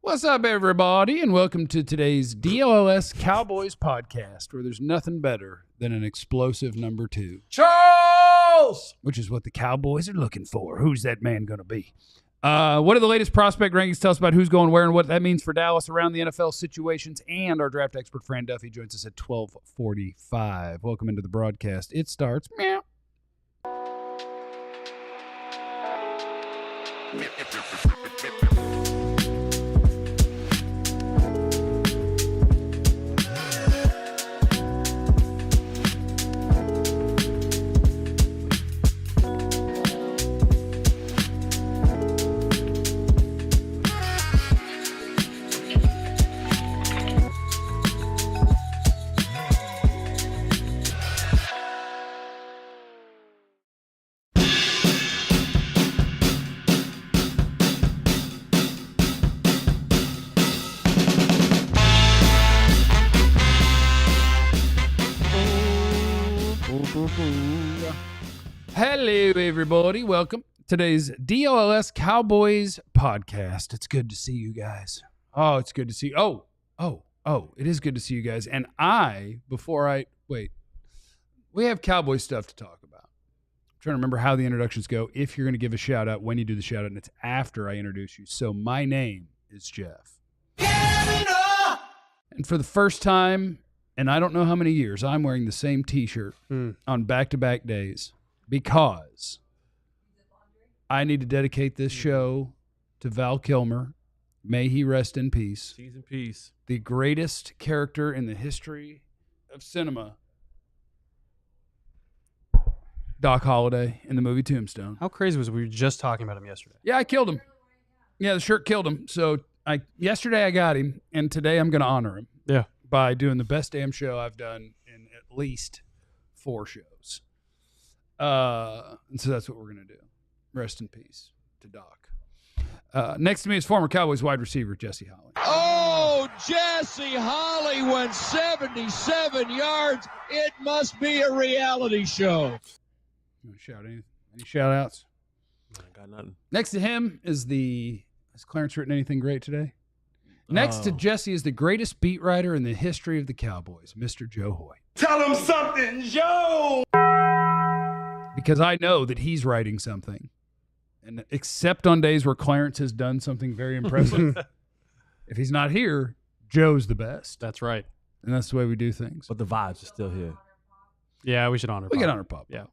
What's up, everybody, and welcome to today's DLLS Cowboys Podcast, where there's nothing better than an explosive number 2. Charles! Which is what the Cowboys are looking for. Who's that man going to be? What are the latest prospect rankings? Tell us about who's going where and what that means for Dallas around the NFL situations. And our draft expert, Fran Duffy, joins us at 12:45. Welcome into the broadcast. It starts. Meow. Hello, everybody. Welcome to today's DLLS Cowboys Podcast. It's good to see you guys. Oh, it's good to see. Oh, it is good to see you guys. And we have Cowboy stuff to talk about. I'm trying to remember how the introductions go. If you're going to give a shout out, when you do the shout out, and it's after I introduce you. So my name is Jeff. And for the first time, and I don't know how many years, I'm wearing the same t-shirt on back-to-back days. Because I need to dedicate this show to Val Kilmer. May he rest in peace. Peace and peace. The greatest character in the history of cinema. Doc Holliday in the movie Tombstone. How crazy was it? We were just talking about him yesterday. Yeah, I killed him. Yeah, the shirt killed him. So yesterday I got him, and today I'm going to honor him. Yeah. By doing the best damn show I've done in at least 4 shows. And so that's what we're going to do. Rest in peace to Doc. Next to me is former Cowboys wide receiver Jesse Holly. Oh, Jesse Holly went 77 yards. It must be a reality show. You want to shout anything? Any shout outs? I got nothing. Next to him is has Clarence written anything great today? Next to Jesse is the greatest beat writer in the history of the Cowboys, Mr. Joe Hoy. Tell him something, Joe! Because I know that he's writing something. And except on days where Clarence has done something very impressive, if he's not here, Joe's the best. That's right. And that's the way we do things. But the vibes are still here. Yeah, we should honor We Pop. can honor Pop. Yeah.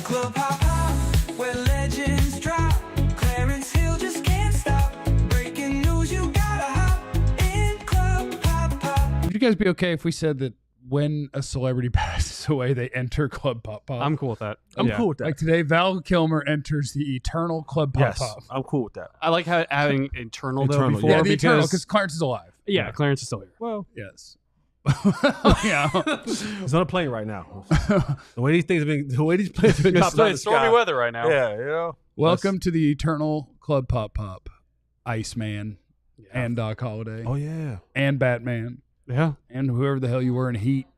Club hop hop, where legends drop. Clarence Hill just can't stop. Breaking news, you gotta hop in Club hop hop. Would you guys be okay if we said that when a celebrity passes away, they enter Club Pop Pop? I'm cool with that. I'm Yeah. cool with that. Like today, Val Kilmer enters the eternal Club Pop yes, Pop. I'm cool with that. I like having Eternal though Eternal, before. Yeah, the eternal, because because Clarence is alive. yeah, Clarence is still here. Well, Yes. Yeah. he's on a plane right now. The way these planes have been It's dropping stormy weather right now. Yeah, you know. Welcome to the eternal Club Pop Pop. Iceman Yeah. and Doc Holliday Oh yeah. and Batman Yeah. and whoever the hell you were in Heat.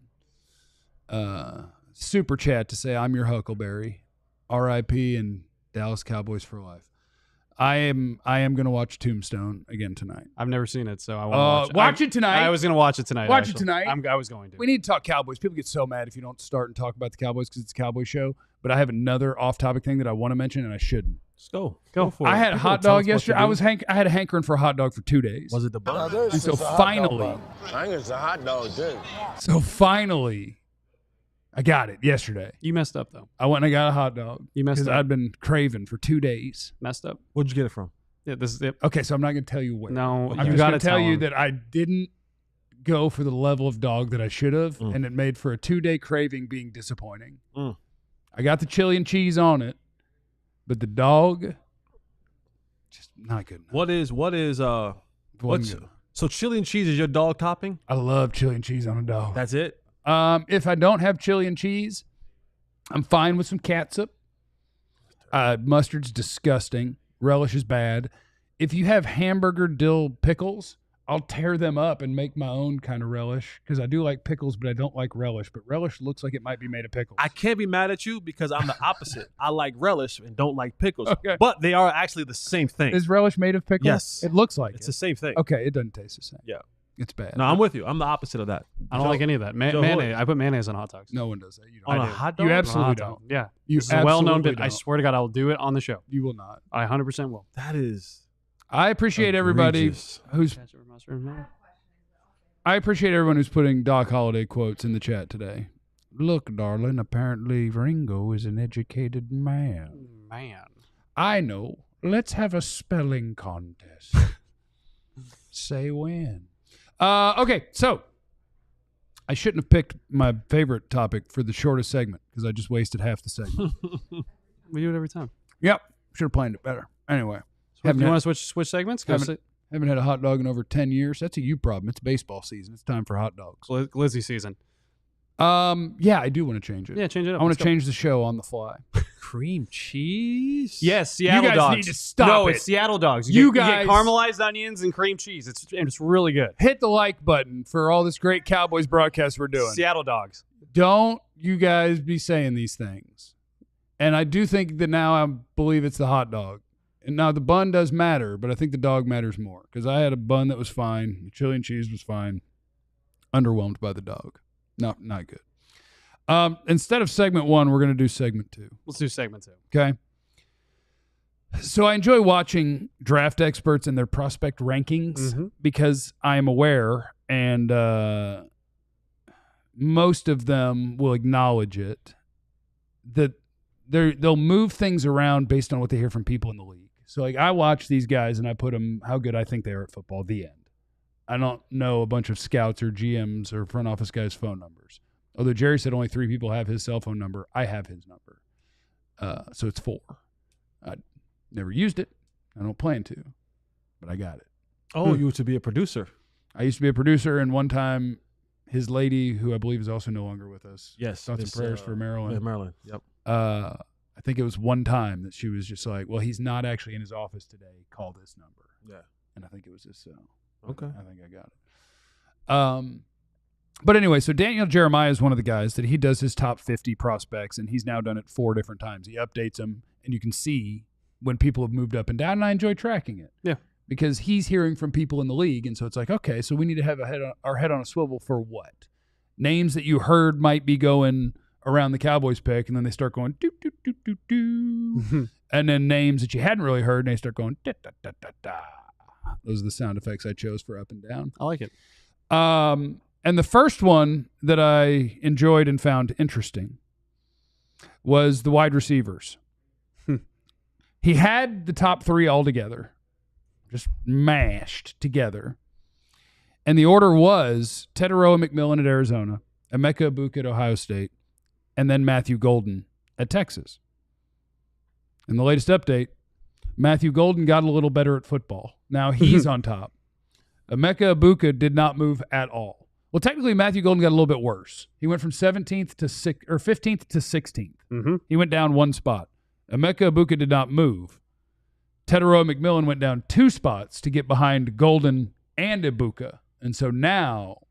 Super chat to say I'm your Huckleberry. R.I.P. and Dallas Cowboys for life. I am going to watch Tombstone again tonight. I've never seen it, so I want to Watch it tonight. I was going to watch it tonight. Watch it actually. tonight. I was going to. We need to talk Cowboys. People get so mad if you don't start and talk about the Cowboys because it's a Cowboy show. But I have another off-topic thing that I want to mention, and I shouldn't. Let's go. Go. for it. I had a People hot tell dog us what to yesterday. do. I had a hankering for a hot dog for 2 days. Was it the bun? And so finally, I think it's a hot dog, too. I got it yesterday. You messed up though. I went and I got a hot dog. You messed because up. I'd been craving for 2 days. Messed up. Where'd you get it from? Yeah, this is it. Okay, so I'm not going to tell you where. No, I'm you just got going to to tell you that I didn't go for the level of dog that I should have, and it made for a 2-day craving being disappointing. Mm. I got the chili and cheese on it, but the dog, just not good enough. What is Wasn't good. so chili and cheese is your dog topping? I love chili and cheese on a dog. That's it? If I don't have chili and cheese, I'm fine with some catsup. Mustard's disgusting. Relish is bad. If you have hamburger dill pickles, I'll tear them up and make my own kind of relish because I do like pickles, but I don't like relish. But relish looks like it might be made of pickles. I can't be mad at you because I'm the opposite. I like relish and don't like pickles. Okay. But they are actually the same thing. Is relish made of pickles? Yes. It looks like It's the same thing. Okay, it doesn't taste the same. Yeah. It's bad. No, I'm with you. I'm the opposite of that. I don't like any of that. Joe Mayonnaise. I put mayonnaise on hot dogs. No one does that. You On don't. a hot dog? You On a absolutely hot don't. dog. Yeah. You This is a well-known absolutely bit. I don't. swear to God, I will do it on the show. You will not. I 100% will. That is I appreciate everybody egregious. who's. I appreciate everyone who's putting Doc Holliday quotes in the chat today. Look, darling, apparently Ringo is an educated man. Man. I know. Let's have a spelling contest. Say when. Okay, so I shouldn't have picked my favorite topic for the shortest segment because I just wasted half the segment. We do it every time. Yep, should have planned it better. Anyway, So you want to switch segments? haven't had a hot dog in over 10 years. That's a you problem. It's baseball season. It's time for hot dogs. Glizzy season. Yeah, I do want to change it. Yeah, change it up. I want Let's to go. change the show on the fly. cream cheese. Yes, Seattle guys dogs. need to stop No, it. it's Seattle dogs. You You guys- get caramelized onions and cream cheese. It's really good. Hit the like button for all this great Cowboys broadcast we're doing. Seattle dogs. Don't you guys be saying these things. And I do think that now I believe it's the hot dog. And now the bun does matter, but I think the dog matters more because I had a bun that was fine. The chili and cheese was fine. Underwhelmed by the dog. Not good. Instead of segment 1, we're going to do segment 2. Let's do segment 2. Okay. So I enjoy watching draft experts and their prospect rankings because I am aware and most of them will acknowledge it that they'll move things around based on what they hear from people in the league. So like I watch these guys and I put them how good I think they are at football. The end. I don't know a bunch of scouts or GMs or front office guys' phone numbers. Although Jerry said only 3 people have his cell phone number, I have his number. So it's 4. I never used it. I don't plan to, but I got it. Oh, you used to be a producer. I used to be a producer, and one time his lady, who I believe is also no longer with us, Yes. thoughts and Miss, prayers for Maryland. Yeah, Maryland. Yep. I think it was one time that she was just like, well, he's not actually in his office today. Call this number. Yeah. And I think it was his cell. Okay. I think I got it. But anyway, so Daniel Jeremiah is one of the guys that he does his top 50 prospects, and he's now done it 4 different times. He updates them, and you can see when people have moved up and down, and I enjoy tracking it. Yeah. Because he's hearing from people in the league, and so it's like, okay, so we need to have our head on a swivel for what? Names that you heard might be going around the Cowboys pick, and then they start going doo doo doo doo doo, and then names that you hadn't really heard, and they start going da da da da da. Those are the sound effects I chose for up and down. I like it. And the first one that I enjoyed and found interesting was the wide receivers. He had the top 3 all together, just mashed together. And the order was Tetairoa McMillan at Arizona, Emeka Ebuka at Ohio State, and then Matthew Golden at Texas. In the latest update, Matthew Golden got a little better at football. Now he's on top. Emeka Ebuka did not move at all. Well, technically, Matthew Golden got a little bit worse. He went from 17th to 15th to 16th. He went down 1 spot. Emeka Ebuka did not move. Tetairoa McMillan went down 2 spots to get behind Golden and Ebuka. And so now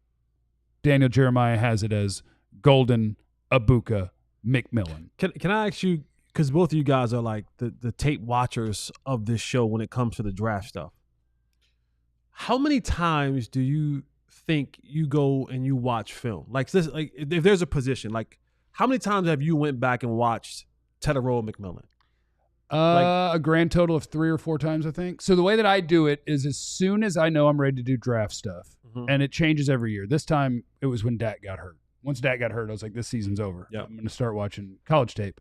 Daniel Jeremiah has it as Golden, Ebuka, McMillan. Can I ask you, because both of you guys are like the tape watchers of this show when it comes to the draft stuff. How many times do you think you go and you watch film? Like this, like if there's a position, like how many times have you went back and watched Tetairoa McMillan? A grand total of 3 or 4 times, I think. So the way that I do it is as soon as I know I'm ready to do draft stuff, and it changes every year. This time it was when Dak got hurt. Once Dak got hurt, I was like, this season's over. Yep. I'm going to start watching college tape.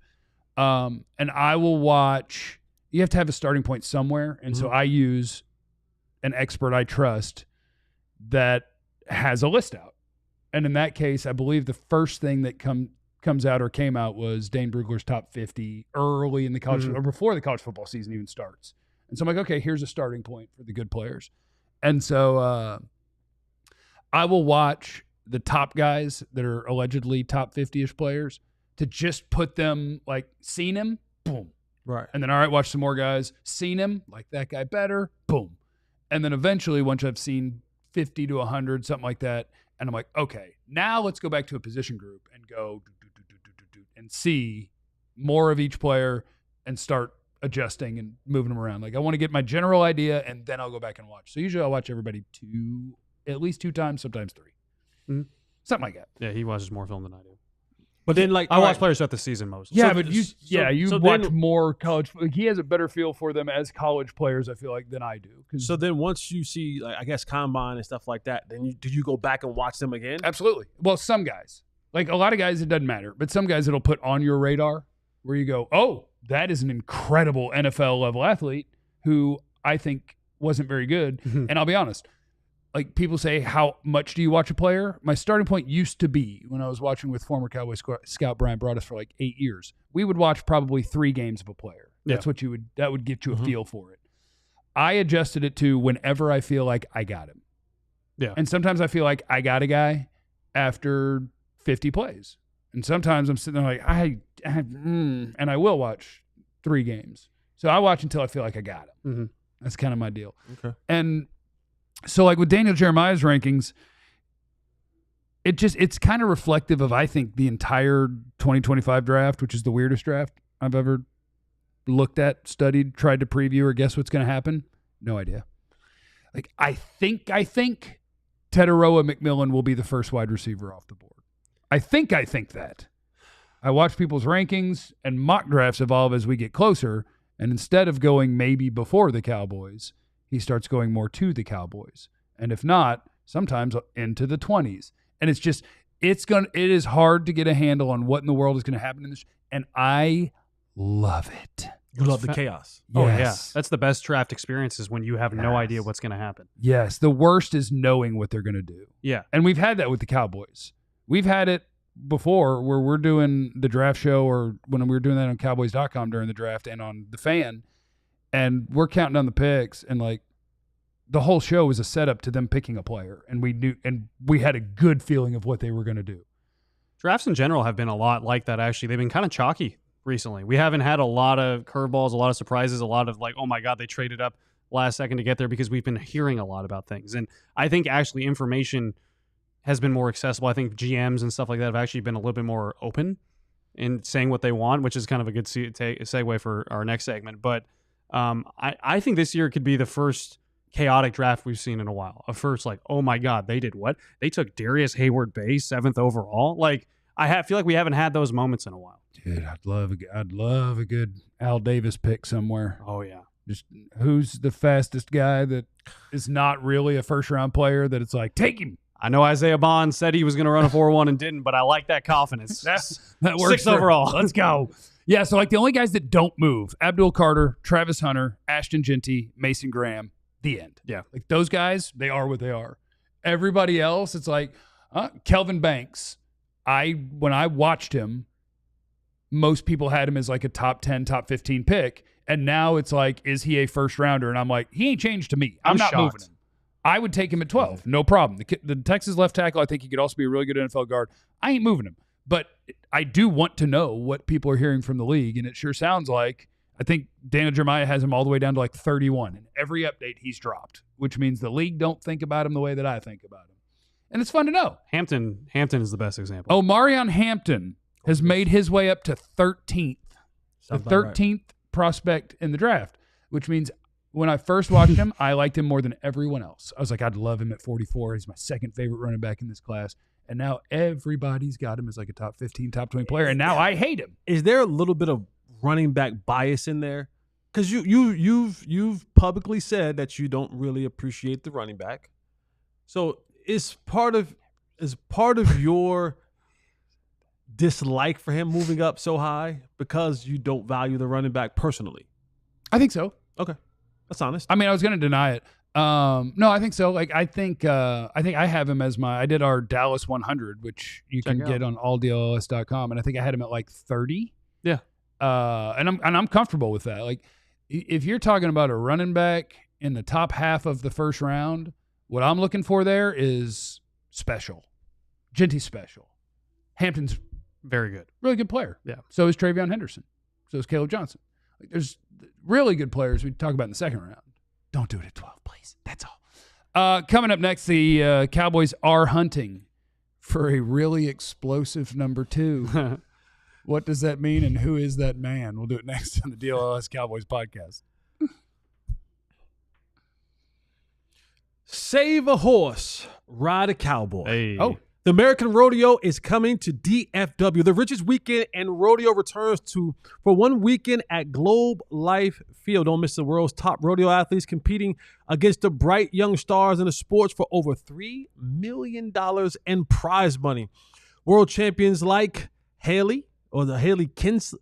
And I will watch. You have to have a starting point somewhere, and so I use an expert I trust that has a list out. And in that case, I believe the first thing that comes out or came out was Dane Brugler's top 50 early in the college or before the college football season even starts. And so I'm like, okay, here's a starting point for the good players. And so I will watch the top guys that are allegedly top 50-ish players to just put them like, seen him, boom. Right. And then, all right, watch some more guys, seen him, like that guy better, boom. And then eventually, once I've seen 50 to 100, something like that. And I'm like, okay, now let's go back to a position group and go and see more of each player and start adjusting and moving them around. Like I want to get my general idea and then I'll go back and watch. So usually I'll watch everybody at least 2 times, sometimes 3. Mm-hmm. Something like that. Yeah, he watches more film than I do. But then, like, I watch players throughout the season mostly. Yeah, So- but you so watch then- more college. Like he has a better feel for them as college players, I feel like, than I do. 'Cause So then once you see, like, I guess, combine and stuff like that, then do you go back and watch them again? absolutely. Well, some guys, like a lot of guys, it doesn't matter. But some guys it'll put on your radar where you go, oh, that is an incredible NFL level athlete who I think wasn't very good. And I'll be honest, like people say, how much do you watch a player? My starting point used to be when I was watching with former Cowboys scout Brian Broaddus for like 8 years. We would watch probably 3 games of a player. That's what that would get you a feel for it. I adjusted it to whenever I feel like I got him. Yeah. And sometimes I feel like I got a guy after 50 plays. And sometimes I'm sitting there like, and I will watch 3 games. So I watch until I feel like I got him. Mm-hmm. That's kind of my deal. Okay. And so like with Daniel Jeremiah's rankings, it's kind of reflective of, I think, the entire 2025 draft, which is the weirdest draft I've ever looked at, studied, tried to preview or guess what's going to happen. No idea. Like I think Tetairoa McMillan will be the first wide receiver off the board. I think that. I watch people's rankings and mock drafts evolve as we get closer, and instead of going maybe before the Cowboys, he starts going more to the Cowboys. And if not, sometimes into the 20s. And it is hard to get a handle on what in the world is going to happen in this. And I love it. You love the chaos. Oh, yeah. Yes. That's the best draft experience is when you have no idea what's going to happen. Yes. The worst is knowing what they're going to do. Yeah. And we've had that with the Cowboys. We've had it before where we're doing the draft show or when we were doing that on Cowboys.com during the draft and on The Fan. And we're counting down the picks, and like the whole show was a setup to them picking a player, and we had a good feeling of what they were going to do. Drafts in general have been a lot like that, actually. They've been kind of chalky recently. We haven't had a lot of curveballs, a lot of surprises, a lot of like, oh my God, they traded up last second to get there, because we've been hearing a lot about things. And I think actually information has been more accessible. I think GMs and stuff like that have actually been a little bit more open in saying what they want, which is kind of a good segue for our next segment. But I think this year could be the first chaotic draft we've seen in a while. A first, like, oh my God, they did what? They took Darius Hayward-Bay 7th overall. Like, feel like we haven't had those moments in a while. Dude, I'd love a good Al Davis pick somewhere. Oh yeah. Just who's the fastest guy that is not really a first round player that it's like, take him. I know Isaiah Bond said he was going to run a 4.1 and didn't, but I like that confidence. That works 6th overall. Let's go. Yeah, so like the only guys that don't move, Abdul Carter, Travis Hunter, Ashton Genty, Mason Graham, the end. Yeah. Like those guys, they are what they are. Everybody else, it's like Kelvin Banks. When I watched him, most people had him as like a top 10, top 15 pick. And now it's like, is he a first rounder? And I'm like, he ain't changed to me. I'm not shocked. moving him. I would take him at 12. No problem. The Texas left tackle, I think he could also be a really good NFL guard. I ain't moving him. But I do want to know what people are hearing from the league. And it sure sounds like, I think Daniel Jeremiah has him all the way down to like 31. And every update he's dropped, which means the league don't think about him the way that I think about him. And it's fun to know. Hampton is the best example. Oh, Marion Hampton has made his way up to 13th. Sounds The about 13th prospect in the draft, which means when I first watched him, I liked him more than everyone else. I was like, I'd love him at 44. He's my second favorite running back in this class. And now everybody's got him as like a top 15, top 20 player. And now I hate him. Is there a little bit of running back bias in there? Because you've publicly said that you don't really appreciate the running back. So is part of your dislike for him moving up so high because you don't value the running back personally? I think so. Okay, that's honest. I mean, I was going to deny it. No, I think so. Like, I think I have him as I did our Dallas 100, which you can get on ALLDLLS.com. And I think I had him at like 30. Yeah. And I'm comfortable with that. Like, if you're talking about a running back in the top half of the first round, what I'm looking for there is special. Genty's special. Hampton's Very good. really good player. Yeah. So is Travion Henderson. So is Caleb Johnson. Like, there's really good players we talk about in the second round. Don't do it at 12, please. That's all. Coming up next, the Cowboys are hunting for a really explosive number 2. What does that mean, and who is that man? We'll do it next on the DLLS Cowboys podcast. Save a horse, ride a cowboy. Hey. Oh, The American Rodeo is coming to DFW. The richest weekend and rodeo returns for one weekend at Globe Life Field. Don't miss the world's top rodeo athletes competing against the bright young stars in the sports for over $3 million in prize money. World champions like Haley Kinsler.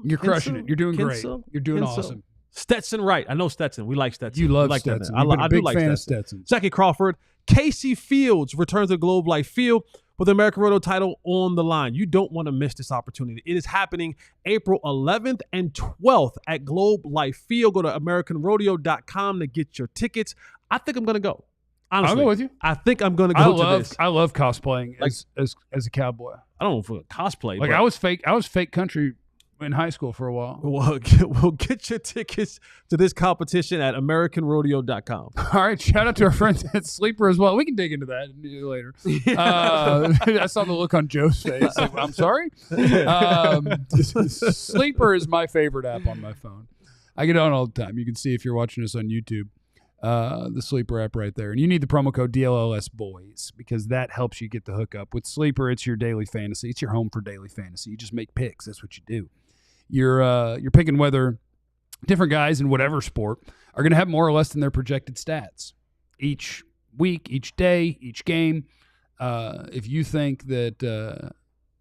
you're crushing it. You're doing great. Kinsler? You're doing Kinsler? awesome. Stetson Wright. I know Stetson. We like Stetson. You love we like that Stetson. man. You've been I a do big like fan of Stetson. Stetson. Jackie Crawford. Casey Fields returns to Globe Life Field with the American Rodeo title on the line. You don't want to miss this opportunity. It is happening April 11th and 12th at Globe Life Field. Go to AmericanRodeo.com to get your tickets. I think I'm going to go. Honestly, I'll go with you. I think I'm going to go to this. I love cosplaying as a cowboy. I don't know if it's cosplay. Like but I was fake country in high school for a while. we'll get your tickets to this competition at AmericanRodeo.com. All right, shout out to our friends at Sleeper as well. We can dig into that later. I saw the look on Joe's face. Like, I'm sorry. Sleeper is my favorite app on my phone. I get on all the time. You can see if you're watching us on YouTube, the Sleeper app right there. And you need the promo code DLLS Boys because that helps you get the hookup. With Sleeper, it's your daily fantasy. It's your home for daily fantasy. You just make picks. That's what you do. You're picking whether different guys in whatever sport are going to have more or less than their projected stats each week, each day, each game. If you think that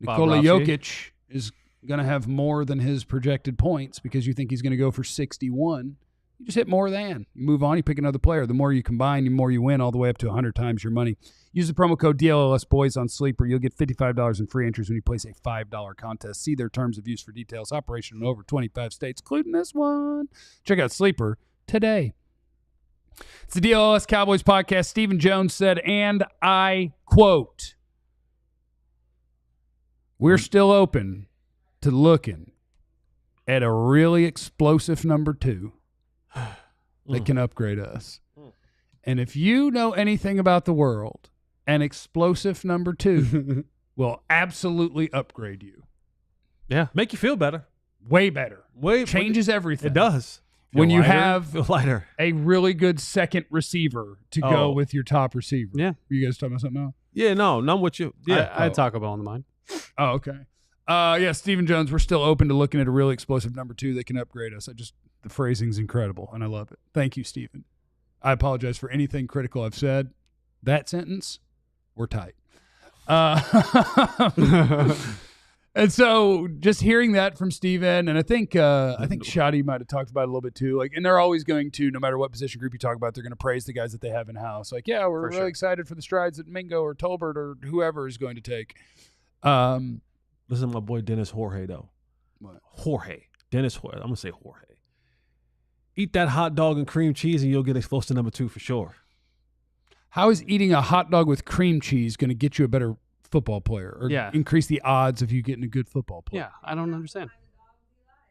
Nikola Jokic is going to have more than his projected points because you think he's going to go for 61, you just hit more than. You move on, you pick another player. The more you combine, the more you win, all the way up to 100 times your money. Use the promo code DLLS Boys on Sleeper. You'll get $55 in free entries when you place a $5 contest. See their terms of use for details. Operation in over 25 states, including this one. Check out Sleeper today. It's the DLLS Cowboys podcast. Stephen Jones said, and I quote, "We're still open to looking at a really explosive number 2 that can upgrade us. And if you know anything about the world, an explosive number 2 will absolutely upgrade you. Yeah. Make you feel better. Way better. Changes everything. It does. When you lighter, have feel lighter. a really good second receiver to go with your top receiver. Yeah. You guys talking about something else? Yeah, no, I'm with you. Yeah. I had Taco Bell on the mind. Oh, okay. Yeah, Stephen Jones, we're still open to looking at a really explosive number 2 that can upgrade us. The phrasing's incredible, and I love it. Thank you, Stephen. I apologize for anything critical I've said. That sentence, we're tight. And so just hearing that from Steven, and I think Shadi might have talked about it a little bit too. Like, and they're always going to, no matter what position group you talk about, they're going to praise the guys that they have in house. Like, yeah, we're really excited for the strides that Mingo or Tolbert or whoever is going to take. Listen to my boy Dennis Jorge though. What? Jorge. Dennis Jorge. I'm gonna say Jorge. Eat that hot dog and cream cheese, and you'll get exposed to number 2 for sure. How is eating a hot dog with cream cheese going to get you a better football player or increase the odds of you getting a good football player? Yeah, I don't understand.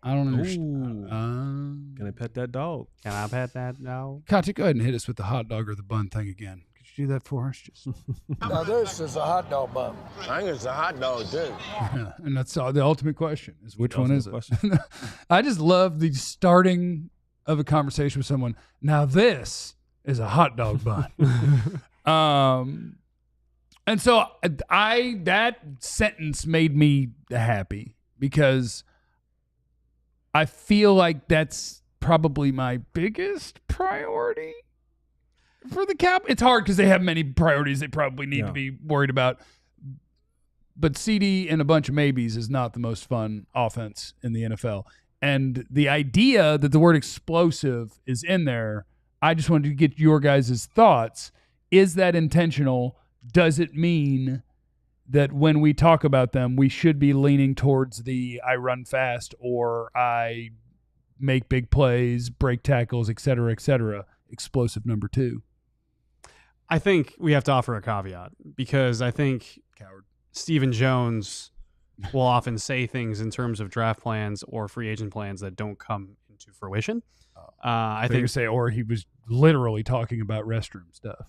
I don't understand. Can I pet that dog? Can I pet that dog? Katya, go ahead and hit us with the hot dog or the bun thing again. Could you do that for us? Just Now this is a hot dog bun. I think it's a hot dog too. yeah, and that's the ultimate question is which one is it? Question. I just love the starting of a conversation with someone. Now this is a hot dog bun. And so that sentence made me happy because I feel like that's probably my biggest priority for the Cowboys. It's hard because they have many priorities they probably need to be worried about. But CeeDee and a bunch of maybes is not the most fun offense in the NFL. And the idea that the word explosive is in there, I just wanted to get your guys' thoughts. Is that intentional? Does it mean that when we talk about them, we should be leaning towards the I run fast or I make big plays, break tackles, et cetera, explosive number 2? I think we have to offer a caveat because I think Stephen Jones will often say things in terms of draft plans or free agent plans that don't come to fruition. I think you say, or he was literally talking about restroom stuff.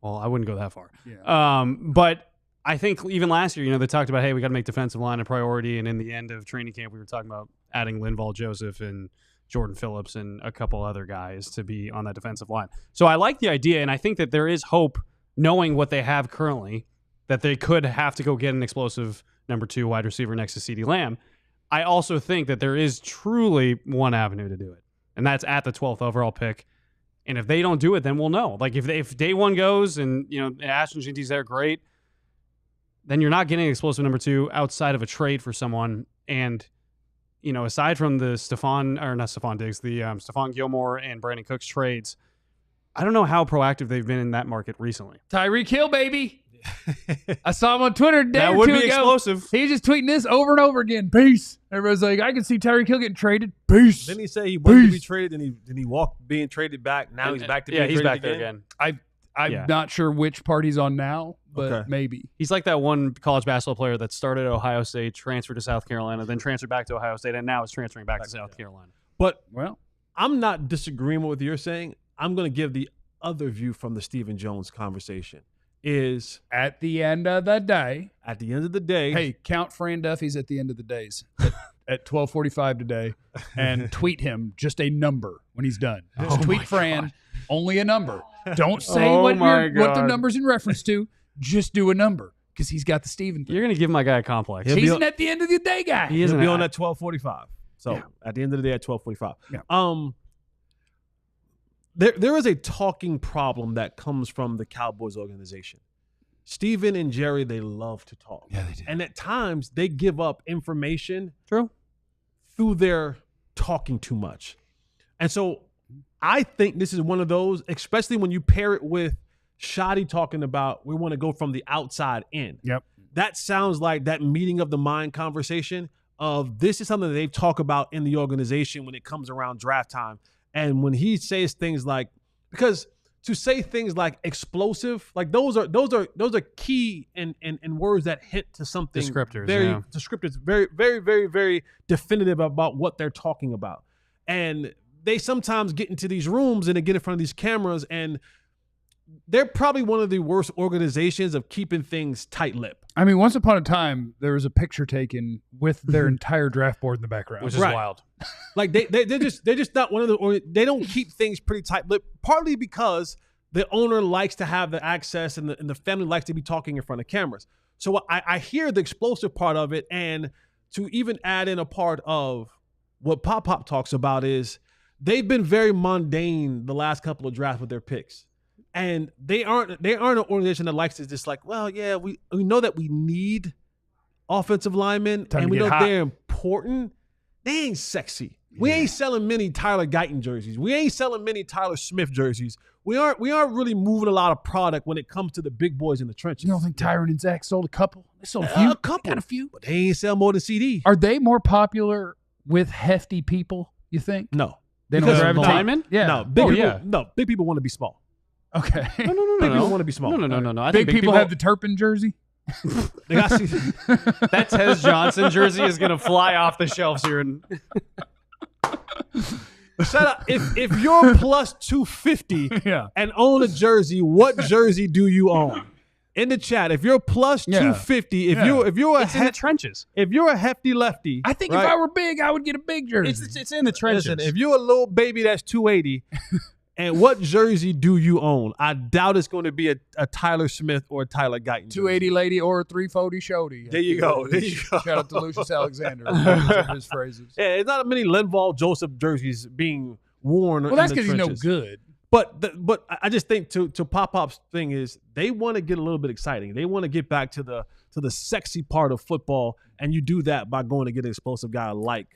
Well, I wouldn't go that far. Yeah. But I think even last year, they talked about, hey, we got to make defensive line a priority. And in the end of training camp, we were talking about adding Linval Joseph and Jordan Phillips and a couple other guys to be on that defensive line. So I like the idea, and I think that there is hope, knowing what they have currently, that they could have to go get an explosive number 2 wide receiver next to CeeDee Lamb. I also think that there is truly one avenue to do it, and that's at the 12th overall pick. And if they don't do it, then we'll know. Like if day one goes and Ashton Jinty's there, great. Then you're not getting an explosive number 2 outside of a trade for someone. And aside from the Stephon Gilmore and Brandon Cooks trades, I don't know how proactive they've been in that market recently. Tyreek Hill, baby. I saw him on Twitter a day That or would two be ago. explosive. He's just tweeting this over and over again. Peace. Everybody's like, I can see Tyreek Hill getting traded. Peace. Didn't he say he wanted to be traded, and he walked being traded back? Now he's back to being he's traded back there again? I'm not sure which part he's on now, but maybe. He's like that one college basketball player that started at Ohio State, transferred to South Carolina, then transferred back to Ohio State, and now is transferring back to South Carolina. But well, I'm not disagreeing with what you're saying. I'm going to give the other view from the Stephen Jones conversation. Is at the end of the day, hey, count Fran Duffy's at the end of the days at 12:45 today, and tweet him just a number when he's done. Just tweet Fran only a number. Don't say what the number's in reference to. Just do a number because he's got the Stephen thing. You're going to give my guy a complex. He's an at the end of the day guy. He'll be on at 12:45. So at the end of the day at 12:45. Yeah. There is a talking problem that comes from the Cowboys organization. Steven and Jerry, they love to talk. Yeah, they do. And at times, they give up information True. through their talking too much. And so I think this is one of those, especially when you pair it with Shadi talking about we want to go from the outside in. Yep. That sounds like that meeting of the mind conversation of this is something that they talk about in the organization when it comes around draft time. And when he says things like, because to say things like explosive, like those are key and words that hint to something Descriptors, descriptors, very, very, very, very definitive about what they're talking about. And they sometimes get into these rooms and they get in front of these cameras, and they're probably one of the worst organizations of keeping things tight-lipped. I mean, once upon a time, there was a picture taken with their entire draft board in the background, Which is wild. Like they're just not one of the. They don't keep things pretty tight-lipped. Partly because the owner likes to have the access, and the family likes to be talking in front of cameras. So I hear the explosive part of it, and to even add in a part of what Pop talks about is they've been very mundane the last couple of drafts with their picks. And they aren't an organization that likes to just like, well, yeah, we know that we need offensive linemen, and we know they're important. They ain't sexy. We ain't selling many Tyler Guyton jerseys. We ain't selling many Tyler Smith jerseys. We aren't really moving a lot of product when it comes to the big boys in the trenches. You don't think Tyron and Zach sold a couple? They sold a few. A couple. Got a few. But they ain't sell more than CD. Are they more popular with hefty people, you think? No. They don't Because gravitate? linemen? Yeah. No, big people want to be small. Okay. No. Big people want to be small. No. I Big think people have the Turpin jersey? They got that Tez Johnson jersey is going to fly off the shelves here. Shut up. If you're plus 250 and own a jersey, what jersey do you own? In the chat, if you're plus 250, if you're It's in the trenches. if you're a hefty lefty, I think if I were big, I would get a big jersey. It's in the trenches. listen, if you're a little baby that's 280, and what jersey do you own? I doubt it's going to be a Tyler Smith or a Tyler Guyton jersey. 280 lady or a 340 shorty. There you go. Shout out to Lucius Alexander. Those are his phrases. Yeah, it's not many Linval Joseph jerseys being worn. Well, that's because because he's no good. But I just think to Pop-Pop's thing is they want to get a little bit exciting. They want to get back to the sexy part of football, and you do that by going to get an explosive guy like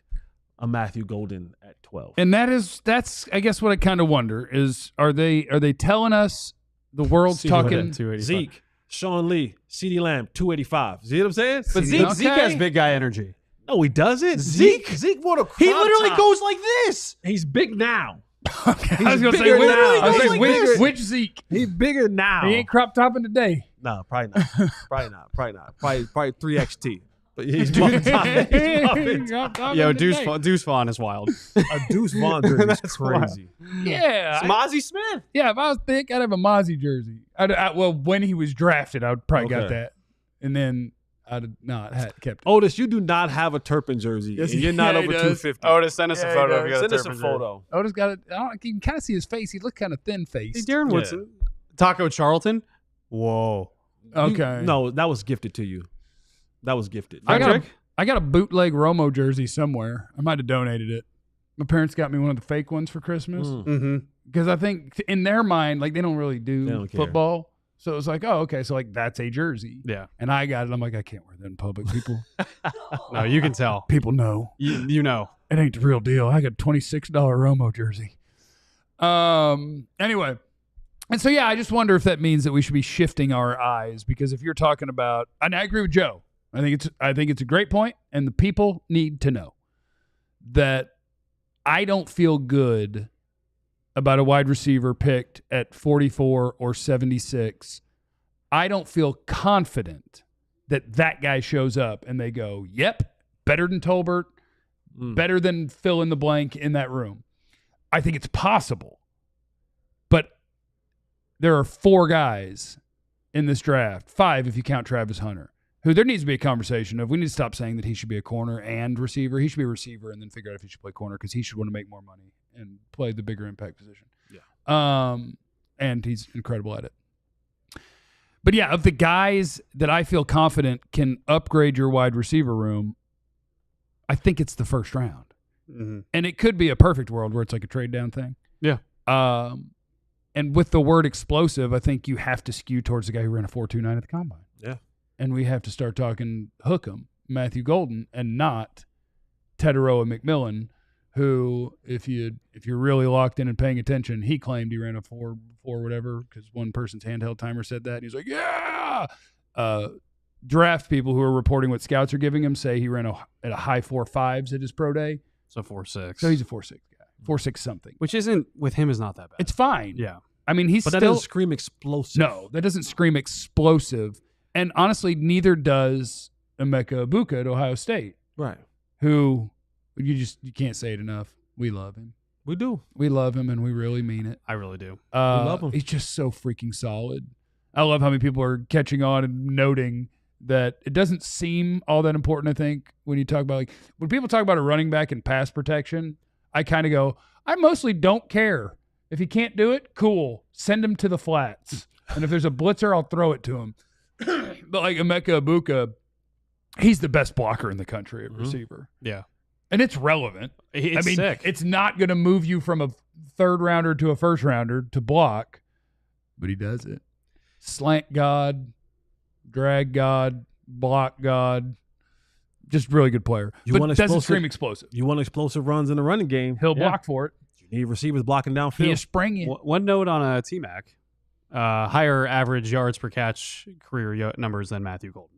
a Matthew Golden at 12. And that's I guess what I kind of wonder is are they telling us the world's talking Zeke, Sean Lee, CeeDee Lamb, 285. See what I'm saying? But Zeke has big guy energy. No, he doesn't. Zeke wore a crop He literally top. goes like this. He's big now. Okay, I was going to say, bigger now. I was He's like, bigger. which Zeke? He's bigger now. He ain't crop topping today. No, probably not. Probably 3XT. But he's bumping time. Yo, Deuce Vaughn is wild. A Deuce Vaughn jersey is crazy. Yeah. Mozzie Smith. Yeah, if I was thick, I'd have a Mozzie jersey. Well, when he was drafted, I would probably got Okay. that. And then I'd not kept it. Otis, you do not have a Turpin jersey. Yes, and you're not yeah, he over does. 250. Otis, send us a photo. If you got Send a us a Turpin photo. Otis got it. You can kind of see his face. He looked kind of Hey, thin-faced. Darren Woodson. Taco Charlton. Whoa. Okay. No, that was gifted to you. That was gifted. I got a bootleg Romo jersey somewhere. I might have donated it. My parents got me one of the fake ones for Christmas. Mm-hmm. Because I think in their mind, like, they don't really do They don't care. football. So it was like, oh, okay. So, like, that's a jersey. Yeah. And I got it. I'm like, I can't wear that in public. No, you can tell. People know. You know. It ain't the real deal. I got a $26 Romo jersey. Anyway. And so, yeah, I just wonder if that means that we should be shifting our eyes. Because if you're talking about, and I agree with Joe. I think it's a great point, and the people need to know that I don't feel good about a wide receiver picked at 44 or 76. I don't feel confident that that guy shows up and they go, yep, better than Tolbert, better than fill in the blank in that room. I think it's possible. But there are 4 guys in this draft, 5 if you count Travis Hunter, who there needs to be a conversation of, we need to stop saying that he should be a corner and receiver. He should be a receiver and then figure out if he should play corner because he should want to make more money and play the bigger impact position. Yeah. And he's incredible at it. But yeah, of the guys that I feel confident can upgrade your wide receiver room, I think it's the first round. Mm-hmm. And it could be a perfect world where it's like a trade down thing. Yeah. And with the word explosive, I think you have to skew towards the guy who ran a 4.29 at the combine. Yeah. And we have to start talking Hookem, Matthew Golden, and not Tetairoa McMillan, who, if you're really locked in and paying attention, he claimed he ran a 4 whatever because one person's handheld timer said that. And he's like, yeah. Draft people who are reporting what scouts are giving him say he ran at a high 4.5s at his pro day. So 4.6. So he's a 4.6 guy, 4.6 something. Which isn't, with him, is not that bad. It's fine. Yeah. I mean, he's But still. that doesn't scream explosive. No, that doesn't scream explosive. And honestly, neither does Emeka Ebuka at Ohio State, Right. who you can't say it enough. We love him. We do. We love him, and we really mean it. I really do. love him. He's just so freaking solid. I love how many people are catching on and noting that it doesn't seem all that important, I think, when you talk about, like, when people talk about a running back and pass protection, I kind of go, I mostly don't care. If he can't do it, cool. Send him to the flats. And if there's a blitzer, I'll throw it to him. But like Emeka Ebuka, he's the best blocker in the country at receiver. Yeah. And it's relevant. It's sick. It's not going to move you from a 3rd rounder to a 1st rounder to block, but he does it. Slant God, drag God, block God. Just really good player. You but want doesn't explosive- scream explosive. You want explosive runs in the running game. He'll block for it. You need receivers blocking downfield. He'll spring you. One note on T-Mac. Higher average yards per catch career numbers than Matthew Golden.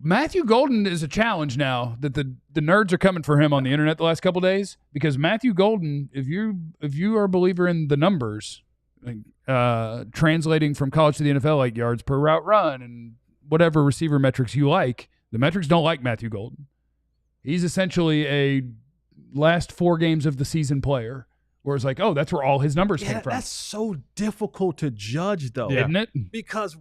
Matthew Golden is a challenge now that the nerds are coming for him on the internet the last couple of days, because Matthew Golden, if you are a believer in the numbers, like, translating from college to the NFL, like yards per route run and whatever receiver metrics you like, the metrics don't like Matthew Golden. He's essentially a last 4 games of the season player, where it's like, oh, that's where all his numbers came from. That's so difficult to judge, though. Yeah. Isn't it? Because,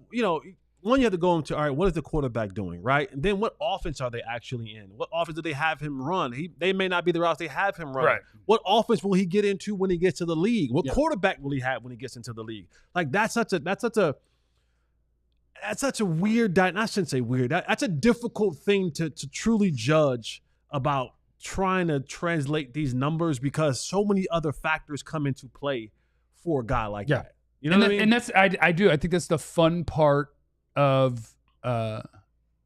one, you have to go into, all right, what is the quarterback doing, right? And then what offense are they actually in? What offense do they have him run? They may not be the routes they have him run. Right. What offense will he get into when he gets to the league? What Yeah. quarterback will he have when he gets into the league? Like, that's such a weird, I shouldn't say weird. That's a difficult thing to truly judge about trying to translate these numbers, because so many other factors come into play for a guy like that. You know what I mean? And that's I do. I think that's the fun part of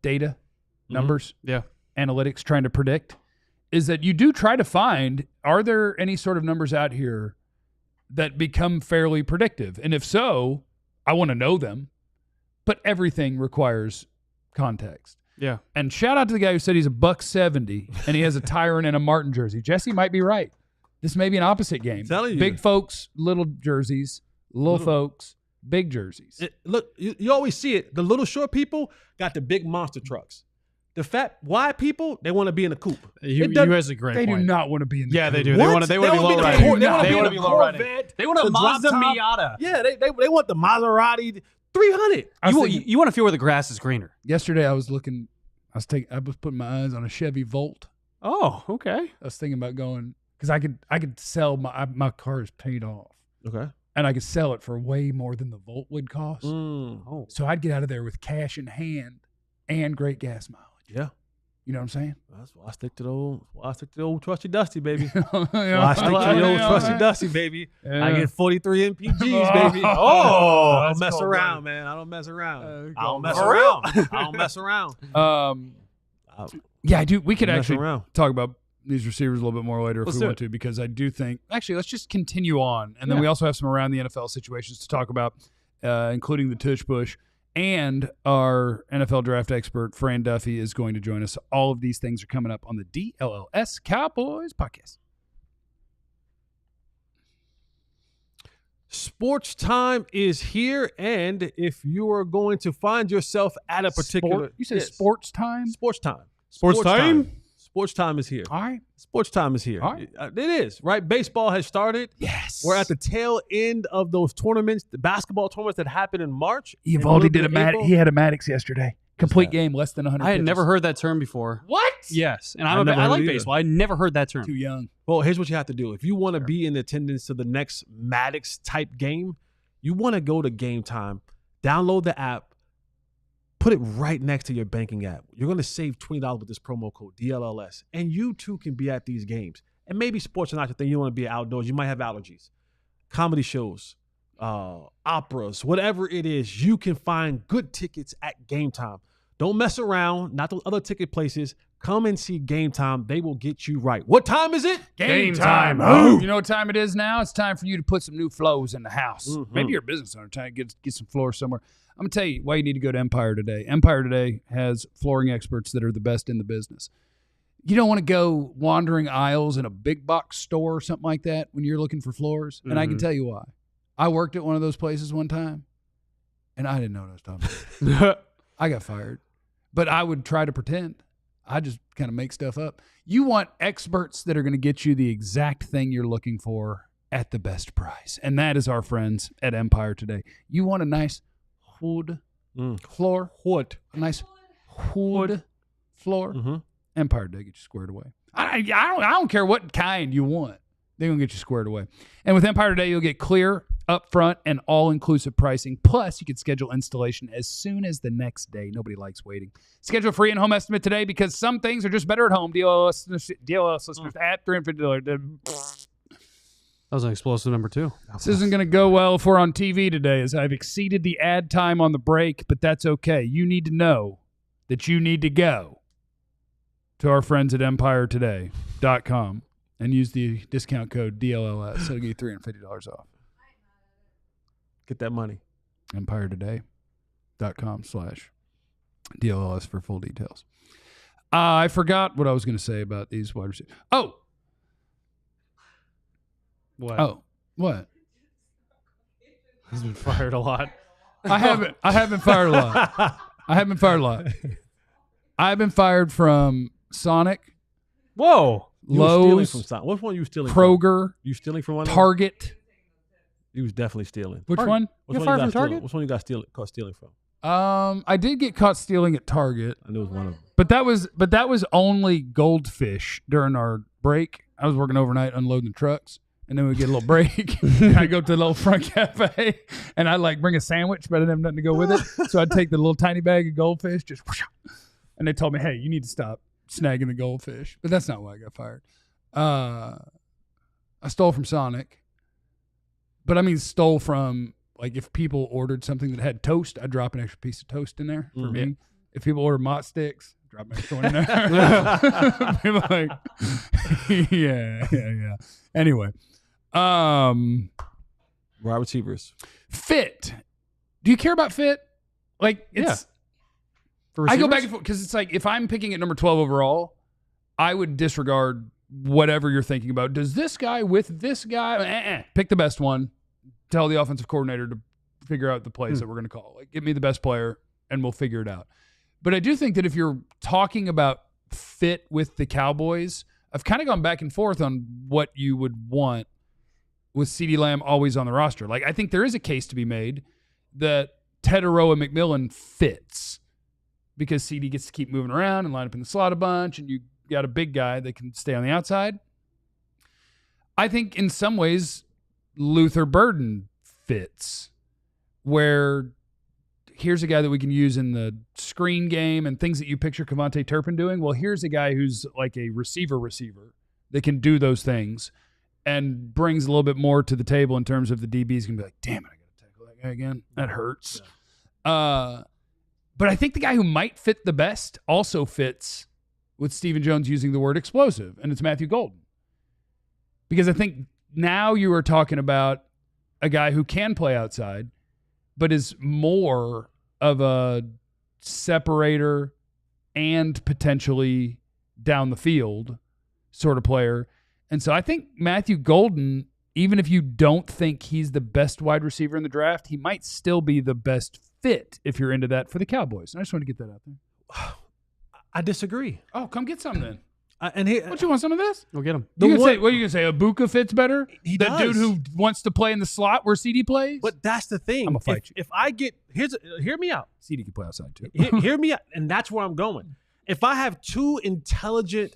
data, numbers, analytics, trying to predict, is that you do try to find, are there any sort of numbers out here that become fairly predictive? And if so, I want to know them. But everything requires context. Yeah. And shout out to the guy who said he's a $170 and he has a Tyron and a Martin jersey. Jesse might be right. This may be an opposite game. Telling you. Big folks, little jerseys. Little folks, big jerseys. Look, you always see it. The little short people got the big monster trucks. The fat wide people, they want to be in the coop. You has a great They point. do not want to be in the Yeah, they do. What? They want to be low the riding. Cor- they wanna They be want in to the be low riding. Corvette, They want a the Mazda drop top. Miata. Yeah, they want the Maserati 300. You want to feel where the grass is greener. Yesterday, I was putting my eyes on a Chevy Volt. Oh, okay. I was thinking about going because I could sell my car is paid off, Okay. and I could sell it for way more than the Volt would cost. Oh, So I'd get out of there with cash in hand and great gas mileage. Yeah. You know what I'm saying? That's why I stick to the old trusty dusty, baby. Yeah. I stick to the old trusty dusty, baby. I get 43 MPGs, baby. I don't mess around, man. I don't mess around. I don't mess around. I don't mess around. Yeah, I do. We could Mess actually around. talk about these receivers a little bit more later if Let's we do want to, because I do think actually let's just continue on, and then we also have some around the NFL situations to talk about, including the tush push. And our NFL draft expert, Fran Duffy, is going to join us. All of these things are coming up on the DLLS Cowboys Podcast. Sports time is here, and if you are going to find yourself at a particular... You said Yes. sports time? Sports time. Sports time? Sports time is here. All right. Sports time is here. All right. It is, right? Baseball has started. Yes. We're at the tail end of those tournaments, the basketball tournaments that happened in March. Evaldi did he had a Maddox yesterday. Complete that? game, less than 100 I had pitches. never heard that term before. What? Yes, and I I never heard like it either. baseball. I never heard that term. Too young. Well, here's what you have to do. If you want to be in attendance to the next Maddox type game, you want to go to Game Time, download the app, put it right next to your banking app. You're going to save $20 with this promo code DLLS, and you too can be at these games. And maybe sports are not your thing. You want to be outdoors. You might have allergies. Comedy shows, operas, whatever it is, you can find good tickets at Game Time. Don't mess around, not those other ticket places. Come and see Game Time. They will get you right. What time is it? Game time. Oh. You know what time it is now? It's time for you to put some new flows in the house. Mm-hmm. Maybe you're a business owner trying to get some floors somewhere. I'm going to tell you why you need to go to Empire Today. Empire Today has flooring experts that are the best in the business. You don't want to go wandering aisles in a big box store or something like that when you're looking for floors. And I can tell you why. I worked at one of those places one time, and I didn't know what I was talking about. I got fired. But I would try to pretend. I just kind of make stuff up. You want experts that are going to get you the exact thing you're looking for at the best price. And that is our friends at Empire Today. You want a nice wood floor? What? A nice wood floor? Mm-hmm. Empire Today get you squared away. I don't care what kind you want. They're going to get you squared away. And with Empire Today, you'll get clear, upfront, and all-inclusive pricing. Plus, you can schedule installation as soon as the next day. Nobody likes waiting. Schedule a free in-home estimate today because some things are just better at home. DLLS listeners at $350. That was an explosive number 2. This isn't going to go well if we're on TV today, as I've exceeded the ad time on the break, but that's okay. You need to know that you need to go to our friends at EmpireToday.com and use the discount code DLLS. So it'll give you $350 off. Get that money. EmpireToday.com/DLLS for full details. I forgot what I was going to say about these wide receivers. What? What? He's been fired a lot. I haven't fired a lot. I've been fired from Sonic, Whoa. You were stealing Lowe's, from something. Which one you stealing Kroger, from? You stealing from one? of them? Target. You was definitely stealing. Which one? Which You're one fired from got stealing? Target? Which one you got caught stealing from? I did get caught stealing at Target, I knew it was one of them. but that was only goldfish during our break. I was working overnight unloading the trucks, and then we get a little break. And I go to the little front cafe, and I like bring a sandwich, but I didn't have nothing to go with it. So I'd take the little tiny bag of goldfish, just whoosh, and they told me, "Hey, you need to stop snagging the goldfish." But that's not why I got fired. I stole from Sonic. But I mean, stole from, like, if people ordered something that had toast, I'd drop an extra piece of toast in there for me. If people ordered mott sticks, drop an extra one in there. People like, yeah. Anyway, Wide receivers. fit. Do you care about fit? Like, it's. For I go receivers? back and forth because it's like if I'm picking at number 12 overall, I would disregard whatever you're thinking about. Does this guy with this guy? Pick the best one. Tell the offensive coordinator to figure out the plays that we're going to call. Like, give me the best player, and we'll figure it out. But I do think that if you're talking about fit with the Cowboys, I've kind of gone back and forth on what you would want with CeeDee Lamb always on the roster. Like, I think there is a case to be made that Tetairoa McMillan fits because CeeDee gets to keep moving around and line up in the slot a bunch, and you got a big guy that can stay on the outside. I think in some ways Luther Burden fits, where here's a guy that we can use in the screen game and things that you picture KaVontae Turpin doing. Well, here's a guy who's like a receiver that can do those things and brings a little bit more to the table in terms of the DBs can be like, damn it, I got to tackle that guy again. That hurts. Yeah. But I think the guy who might fit the best also fits with Stephen Jones using the word explosive, and it's Matthew Golden. Because I think now you are talking about a guy who can play outside, but is more of a separator and potentially down the field sort of player. And so I think Matthew Golden, even if you don't think he's the best wide receiver in the draft, he might still be the best fit if you're into that for the Cowboys. And I just want to get that out there. I disagree. Oh, come get some then. What you want some of this? Go get him. What are you going to say? Ebuka fits better? He the does. Dude who wants to play in the slot where CeeDee plays? But that's the thing. I'm going to fight you. If I get hear me out. CeeDee can play outside too. Hear me out, and that's where I'm going. If I have two intelligent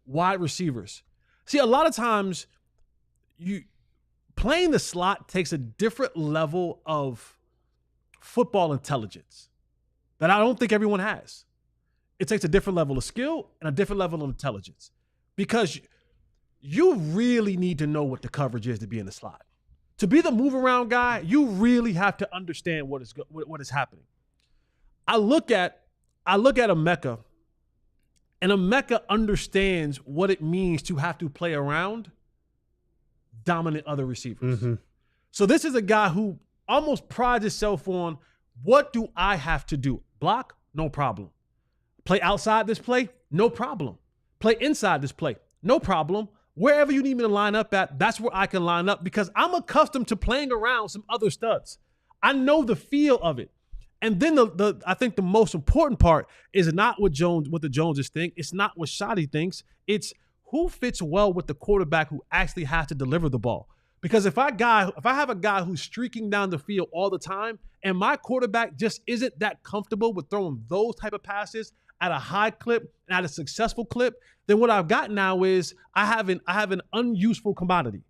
wide receivers, see, a lot of times you playing the slot takes a different level of football intelligence that I don't think everyone has. It takes a different level of skill and a different level of intelligence because you really need to know what the coverage is to be in the slot. To be the move around guy, you really have to understand what is happening. I look at Emeka, and Emeka understands what it means to have to play around dominant other receivers. Mm-hmm. So this is a guy who almost prides himself on, what do I have to do? Block? No problem. Play outside this play? No problem. Play inside this play? No problem. Wherever you need me to line up at, that's where I can line up because I'm accustomed to playing around some other studs. I know the feel of it. And then I think the most important part is not what the Joneses think. It's not what Shotty thinks. It's who fits well with the quarterback who actually has to deliver the ball. Because if I have a guy who's streaking down the field all the time and my quarterback just isn't that comfortable with throwing those type of passes at a high clip and at a successful clip, then what I've got now is I have an unuseful commodity.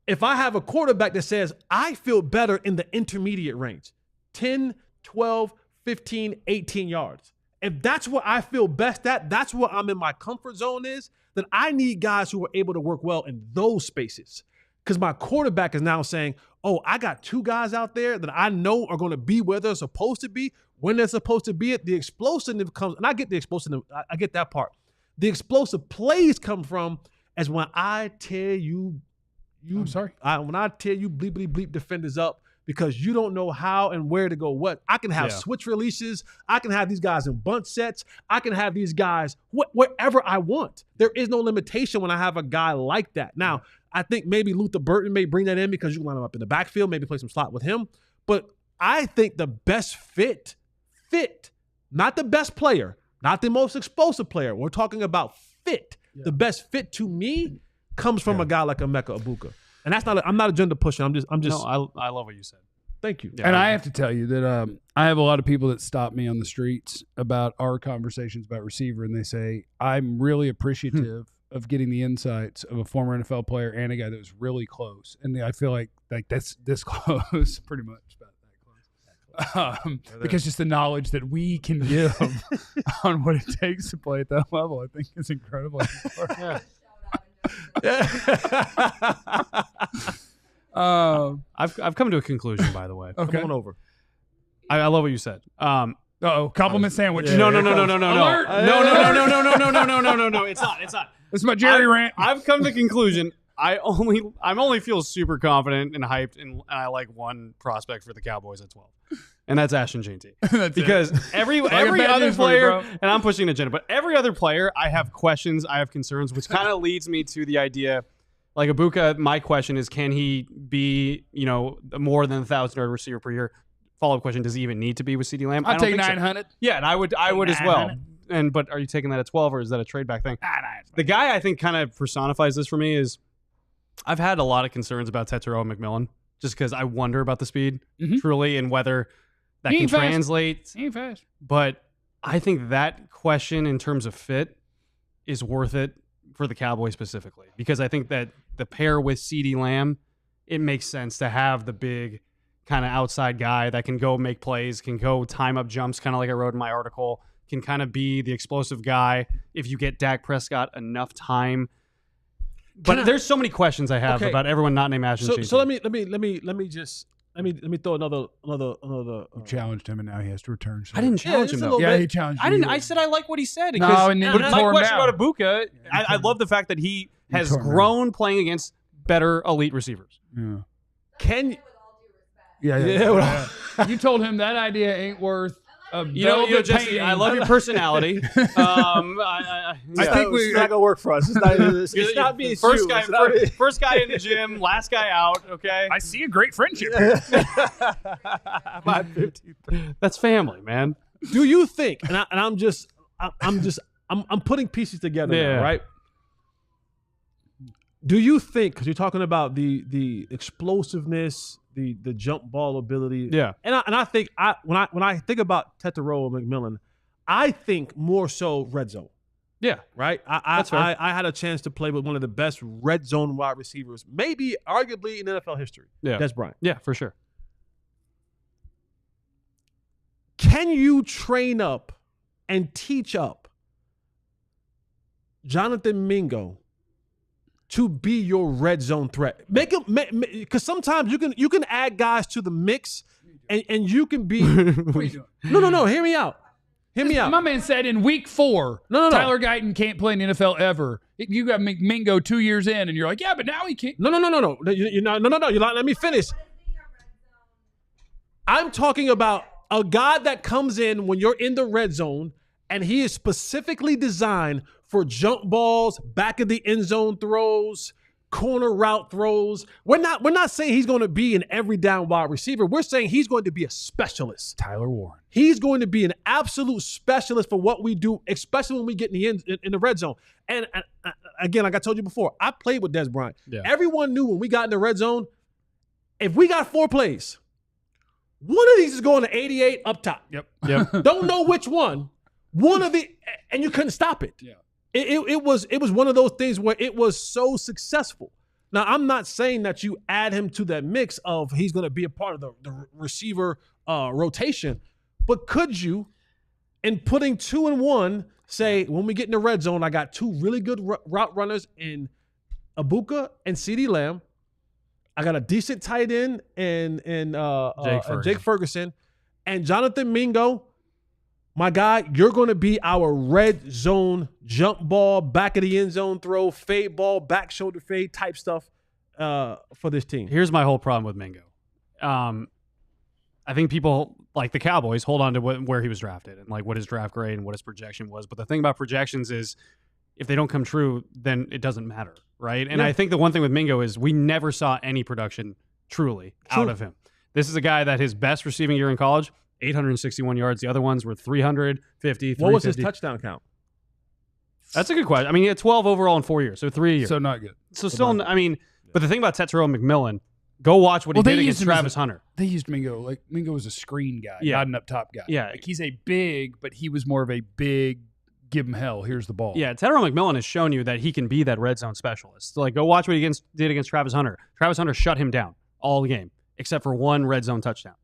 If I have a quarterback that says, I feel better in the intermediate range, 10, 12, 15, 18 yards. If that's what I feel best at, that's what I'm in my comfort zone is, then I need guys who are able to work well in those spaces. Because my quarterback is now saying, oh, I got two guys out there that I know are going to be where they're supposed to be, when they're supposed to be. The explosive comes, and I get the explosive, I get that part. The explosive plays come from as when I tear you when I tear you bleep defenders up because you don't know how and where to go what. I can have switch releases. I can have these guys in bunt sets. I can have these guys wherever I want. There is no limitation when I have a guy like that. Now, I think maybe Luther Burden may bring that in because you can line him up in the backfield, maybe play some slot with him. But I think the best fit, not the best player, not the most explosive player. We're talking about fit. Yeah. The best fit to me comes from a guy like Emeka Ebuka. And that's I'm not agenda pushing. I'm just. No, I love what you said. Thank you. Yeah, and I have to tell you that I have a lot of people that stop me on the streets about our conversations about receiver, and they say, I'm really appreciative of getting the insights of a former NFL player and a guy that was really close. And I feel like that's this close, pretty much about that close. Because just the knowledge that we can give on what it takes to play at that level, I think is incredible. I've come to a conclusion, by the way. Okay. Come on over. I love what you said. Compliment sandwich. No. It's not. This is my Jerry rant. I've come to the conclusion. I only feel super confident and hyped, and I like one prospect for the Cowboys at 12, and that's Ashton Jeanty. Because every other player, and I'm pushing an agenda, but every other player, I have questions, I have concerns, which kind of leads me to the idea. Like Ebuka, my question is, can he be more than 1,000-yard receiver per year? follow-up question, does he even need to be with CeeDee Lamb? I'll I don't take think so. 900. Yeah, and I would as well. 900. But are you taking that at 12 or is that a trade back thing? Nah, The guy I think kind of personifies this for me is I've had a lot of concerns about Tetairoa McMillan just because I wonder about the speed truly and whether that He can ain't fast. translate. He ain't fast. But I think that question in terms of fit is worth it for the Cowboys specifically because I think that the pair with CeeDee Lamb, it makes sense to have the big kind of outside guy that can go make plays, can go time up jumps, kind of like I wrote in my article, can kind of be the explosive guy if you get Dak Prescott enough time. But there's so many questions I have about everyone not named Ashton Jenkins. So let me throw another. You challenged him, and now he has to return. So. I didn't challenge him though. Yeah, he challenged you. I didn't. I said I like what he said. No, Because, and then but you my tore him question down. about Ebuka, I love the fact that he has tore him down. grown playing against better elite receivers. Yeah. Can Yeah. You told him that idea ain't worth a velvet Jesse, painting. I love your personality. I think it's not gonna work for us. It's not being first guy in the gym, last guy out. Okay, I see a great friendship here. that's family, man. Do you think? And I'm putting pieces together Yeah. now, right? Do you think? Because you're talking about the explosiveness, the jump ball ability, Yeah. and I think when I think about Tetairoa McMillan, I think more so red zone. Yeah, Right, That's fair. I had a chance to play with one of the best red zone wide receivers, maybe arguably in NFL history. Yeah. Des Bryant. yeah, for sure. Can you train up and teach up Jonathan Mingo to be your red zone threat? Make him, because sometimes you can add guys to the mix, and you can be. What are you doing? No. Hear me out. Hear me out. My man said in week 4, No. Tyler Guyton can't play in the NFL ever. You got Mingo 2 years in, and you're like, yeah, but now he can't. No. You're not. No. You're not. Let me finish. I'm talking about a guy that comes in when you're in the red zone, and he is specifically designed for jump balls, back of the end zone throws, corner route throws. We're not saying he's going to be an every down wide receiver. We're saying he's going to be a specialist. Tyler Warren. He's going to be an absolute specialist for what we do, especially when we get in the red zone. And again, like I told you before, I played with Des Bryant. Yeah. Everyone knew when we got in the red zone, if we got 4 plays, one of these is going to 88 up top. Yep. Don't know which one. One of the, and you couldn't stop it. Yeah. It was one of those things where it was so successful. Now, I'm not saying that you add him to that mix of he's going to be a part of the receiver rotation, but could you, in putting 2 and 1, say when we get in the red zone, I got 2 really good route runners in Ebuka and CeeDee Lamb. I got a decent tight end in Jake Ferguson, and Jonathan Mingo. My guy, you're going to be our red zone jump ball, back of the end zone throw, fade ball, back shoulder fade type stuff for this team. Here's my whole problem with Mingo. I think people like the Cowboys hold on to where he was drafted and like what his draft grade and what his projection was. But the thing about projections is if they don't come true, then it doesn't matter, right? And I think the one thing with Mingo is we never saw any production truly out of him. This is a guy that his best receiving year in college, 861 yards. The other ones were 350, 350. What was his touchdown count? That's a good question. I mean, he had 12 overall in 4 years, so 3 years. So not good. So still, I mean, but the thing about Tetairoa McMillan, go watch what he did against Travis Hunter. They used Mingo. Like, Mingo was a screen guy, Yeah. not an up-top guy. Yeah. Like, he's a big, but he was more of a big, give him hell, here's the ball. Yeah, Tetairoa McMillan has shown you that he can be that red zone specialist. So, like, go watch what he did against Travis Hunter. Travis Hunter shut him down all game, except for 1 red zone touchdown.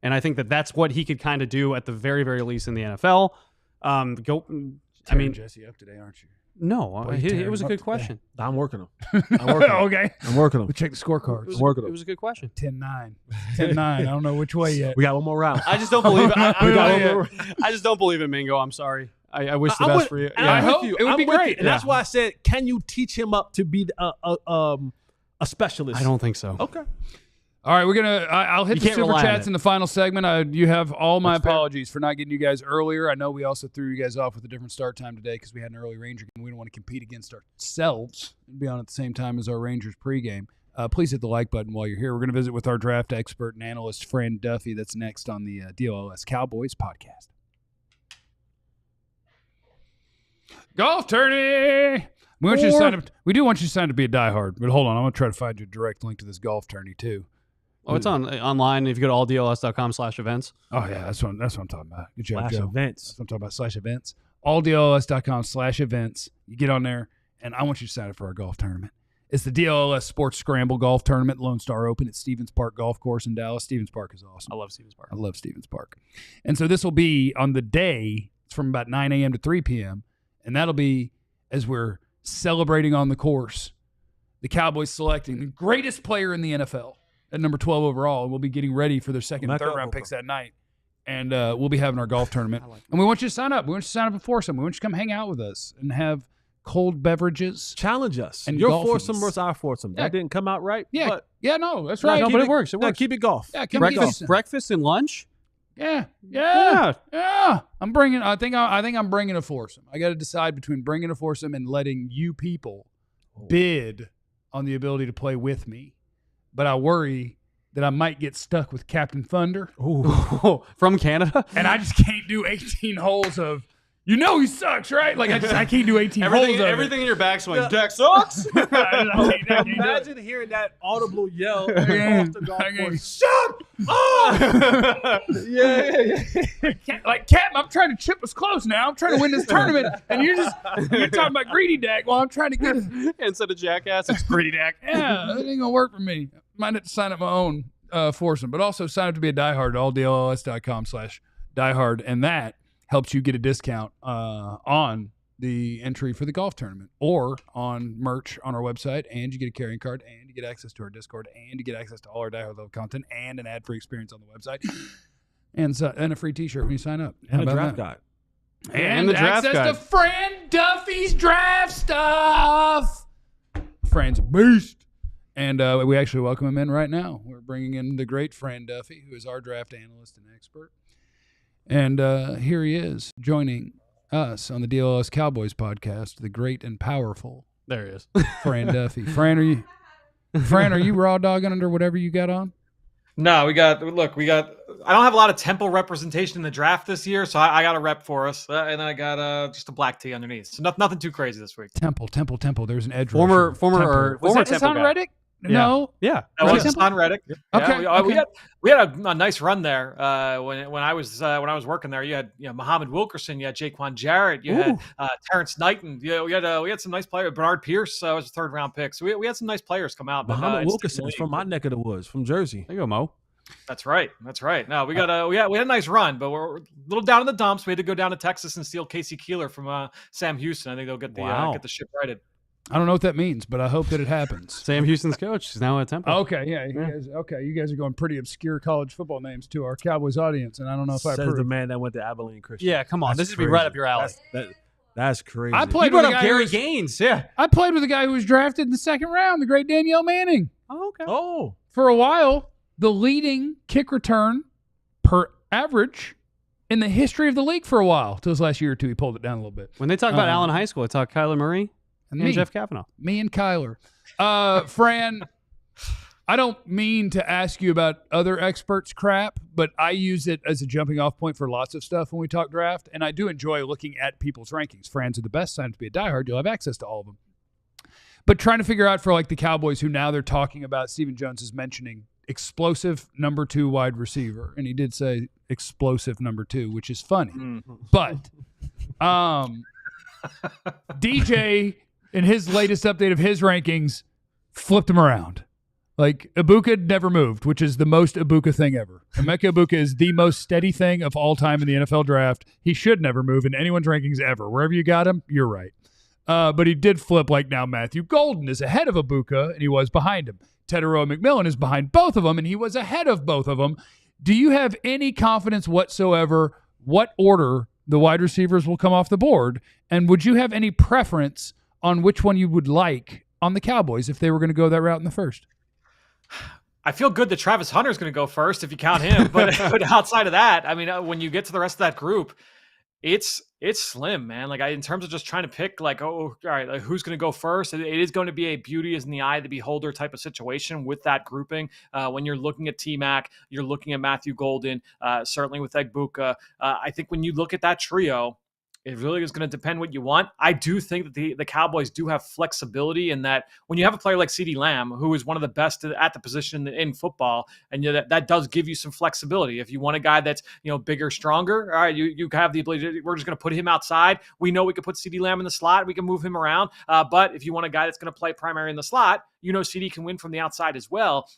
And I think that that's what he could kind of do at the very, very least in the NFL. Tearing Jesse up today, aren't you? No, Boy, you it was a tearing him good up question. I'm working him. Okay. I'm working him. We'll check the scorecards. I'm working It him. was a good question. 10-9. 10-9. I don't know which way yet. We got one more round. I just don't believe it. Yeah. I just don't believe in Mingo. I'm sorry. I wish the I'm best with- for you. and Yeah. I'm I with hope you. it would I'm be with great. you. And that's why I said, can you teach him up to be a specialist? I don't think so. Okay. All right, we're gonna. I'll hit You the can't super rely on chats it. in the final segment. You have all my That's fair. apologies for not getting you guys earlier. I know we also threw you guys off with a different start time today because we had an early Ranger game. We don't want to compete against ourselves and be on at the same time as our Rangers pregame. please hit the like button while you're here. We're going to visit with our draft expert and analyst, Fran Duffy. That's next on the DLLS Cowboys podcast. Golf tourney! We want you to sign up. We do want you to sign up to be a diehard, but hold on. I'm going to try to find you a direct link to this golf tourney, too. Oh, it's online. If you go to alldls.com/events. Oh, yeah, that's what I'm talking about. Good job, Slash Joe. events. That's what I'm talking about, /events. alldls.com/events. You get on there, and I want you to sign up for our golf tournament. It's the DLLS Sports Scramble Golf Tournament, Lone Star Open at Stevens Park Golf Course in Dallas. Stevens Park is awesome. I love Stevens Park. I love Stevens Park. And so this will be on the day. It's from about 9 a.m. to 3 p.m., and that'll be as we're celebrating on the course, the Cowboys selecting the greatest player in the NFL at number 12 overall, and we'll be getting ready for their second and third round picks that night. And we'll be having our golf tournament. And we want you to sign up. We want you to sign up before some. We want you to come hang out with us and have cold beverages. Challenge us. And your golfings. foursome versus our foursome. Yeah. That didn't come out right. Yeah. But No, that's right. No, but it works. It works. Keep it golf. Yeah, Keep come it get golf. us. Breakfast and lunch? Yeah. Yeah. I'm bringing. I think I'm bringing a foursome. I got to decide between bringing a foursome and letting you people bid on the ability to play with me. But I worry that I might get stuck with Captain Thunder. From Canada? And I just can't do 18 holes of. You know he sucks, right? Like I can't do 18 holes of everything in your backswing. Deck sucks. Imagine hearing that audible yell off the golf course. Shut up! Like Captain, I'm trying to chip us close now. I'm trying to win this tournament, and you're talking about greedy Dak while I'm trying to get it. Instead of jackass, it's greedy Dak. Yeah, that ain't gonna work for me. Might have to sign up my own foursome, but also sign up to be a diehard at alldls.com/diehard, and that helps you get a discount on the entry for the golf tournament or on merch on our website, and you get a carrying card, and you get access to our Discord, and you get access to all our diehard level content, and an ad-free experience on the website, and a free T-shirt when you sign up. And a draft guide. And the draft access guide. to Fran Duffy's draft stuff. Fran's a beast. And we actually welcome him in right now. We're bringing in the great Fran Duffy, who is our draft analyst and expert. And here he is, joining us on the DLLS Cowboys podcast, the great and powerful There he is. Fran Duffy. Fran, are you raw dogging under whatever you got on? No, we got. I don't have a lot of Temple representation in the draft this year, so I got a rep for us, and I got just a black tee underneath. So nothing too crazy this week. Temple. There's an edge Former Was that Temple Hassan guy. Reddick? No. Yeah. That was Hassan Reddick. Okay. Yeah, we had a nice run there when I was working there. You had Muhammad Wilkerson, you had Jaquan Jarrett, you had Terrence Knighton. We had some nice players. Bernard Pierce was a third round pick. So we had some nice players come out. Muhammad Wilkerson is from my neck of the woods, from Jersey. There you go, Mo. That's right. No, we had a nice run, but we're a little down in the dumps. We had to go down to Texas and steal Casey Keeler from Sam Houston. I think they'll get the ship righted. I don't know what that means, but I hope that it happens. Sam Houston's coach is now at Temple. Okay, yeah. You guys are going pretty obscure college football names to our Cowboys audience, and I don't know if I Says approve. the man that went to Abilene Christian. Yeah, come on. That's This would be crazy. right up your alley. That's crazy. I You played brought with a up guy Gary Gaines. Yeah. I played with a guy who was drafted in the second round, the great Danielle Manning. Oh, okay. Oh, For a while, the leading kick return per average in the history of the league for a while. Till his last year or two, he pulled it down a little bit. When they talk about Allen High School, they talk Kyler Murray and me. Jeff Kavanaugh. Me and Kyler. Fran, I don't mean to ask you about other experts' crap, but I use it as a jumping off point for lots of stuff when we talk draft, and I do enjoy looking at people's rankings. Fran's are the best. Sign up to be a diehard. You'll have access to all of them. But trying to figure out for like the Cowboys, who now they're talking about, Stephen Jones is mentioning explosive number 2 wide receiver, and he did say explosive number 2, which is funny. But DJ, in his latest update of his rankings, flipped him around. Like, Ebuka never moved, which is the most Ebuka thing ever. Emeka Ebuka is the most steady thing of all time in the NFL draft. He should never move in anyone's rankings ever. Wherever you got him, you're right. But he did flip, like now Matthew Golden is ahead of Ebuka, and he was behind him. Tetairoa McMillan is behind both of them, and he was ahead of both of them. Do you have any confidence whatsoever what order the wide receivers will come off the board? And would you have any preference on which one you would like on the Cowboys if they were going to go that route in the first? I feel good that Travis Hunter is going to go first if you count him. But outside of that, I mean, when you get to the rest of that group, It's slim, man. Like in terms of just trying to pick, like, oh, all right, like, who's going to go first? It is going to be a beauty is in the eye of the beholder type of situation with that grouping. When you're looking at T-Mac, you're looking at Matthew Golden, certainly with Ebuka. I think when you look at that trio, it really is going to depend what you want. I do think that the Cowboys do have flexibility in that when you have a player like CeeDee Lamb, who is one of the best at the position in football, and that does give you some flexibility. If you want a guy that's bigger, stronger, all right, you have the ability. We're just going to put him outside. We know we can put CeeDee Lamb in the slot. We can move him around. But if you want a guy that's going to play primary in the slot, CeeDee can win from the outside as well.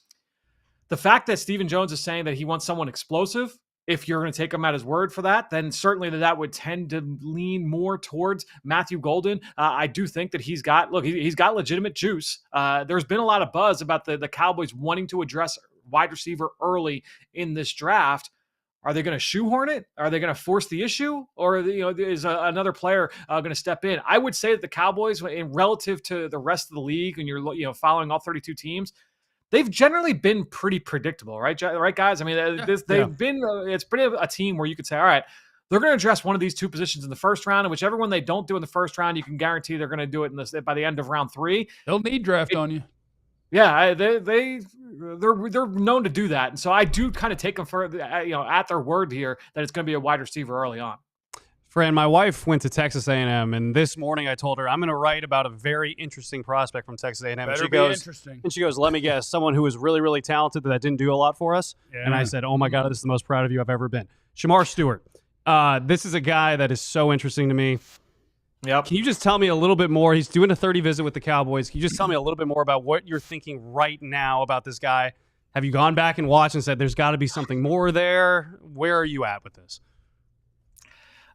The fact that Stephen Jones is saying that he wants someone explosive, if you're going to take him at his word for that, then certainly that would tend to lean more towards Matthew Golden. I do think that he's got legitimate juice. There's been a lot of buzz about the Cowboys wanting to address wide receiver early in this draft. Are they going to shoehorn it? Are they going to force the issue? Or is another player going to step in? I would say that the Cowboys, in relative to the rest of the league, and you're following all 32 teams, they've generally been pretty predictable, right, guys? I mean, they've been it's pretty a team where you could say, all right, they're going to address one of these two positions in the first round, and whichever one they don't do in the first round, you can guarantee they're going to do it by the end of round 3. They'll need draft on you. Yeah, they're known to do that, and so I do kind of take them for at their word here that it's going to be a wide receiver early on. Fran, my wife went to Texas A&M, and this morning I told her I'm going to write about a very interesting prospect from Texas A&M. Better be interesting. And she goes, let me guess, someone who was really, really talented that didn't do a lot for us. Yeah. And I said, oh my God, this is the most proud of you I've ever been. Shamar Stewart. This is a guy that is so interesting to me. Yep. Can you just tell me a little bit more? He's doing a 30 visit with the Cowboys. Can you just tell me a little bit more about what you're thinking right now about this guy? Have you gone back and watched and said there's got to be something more there? Where are you at with this?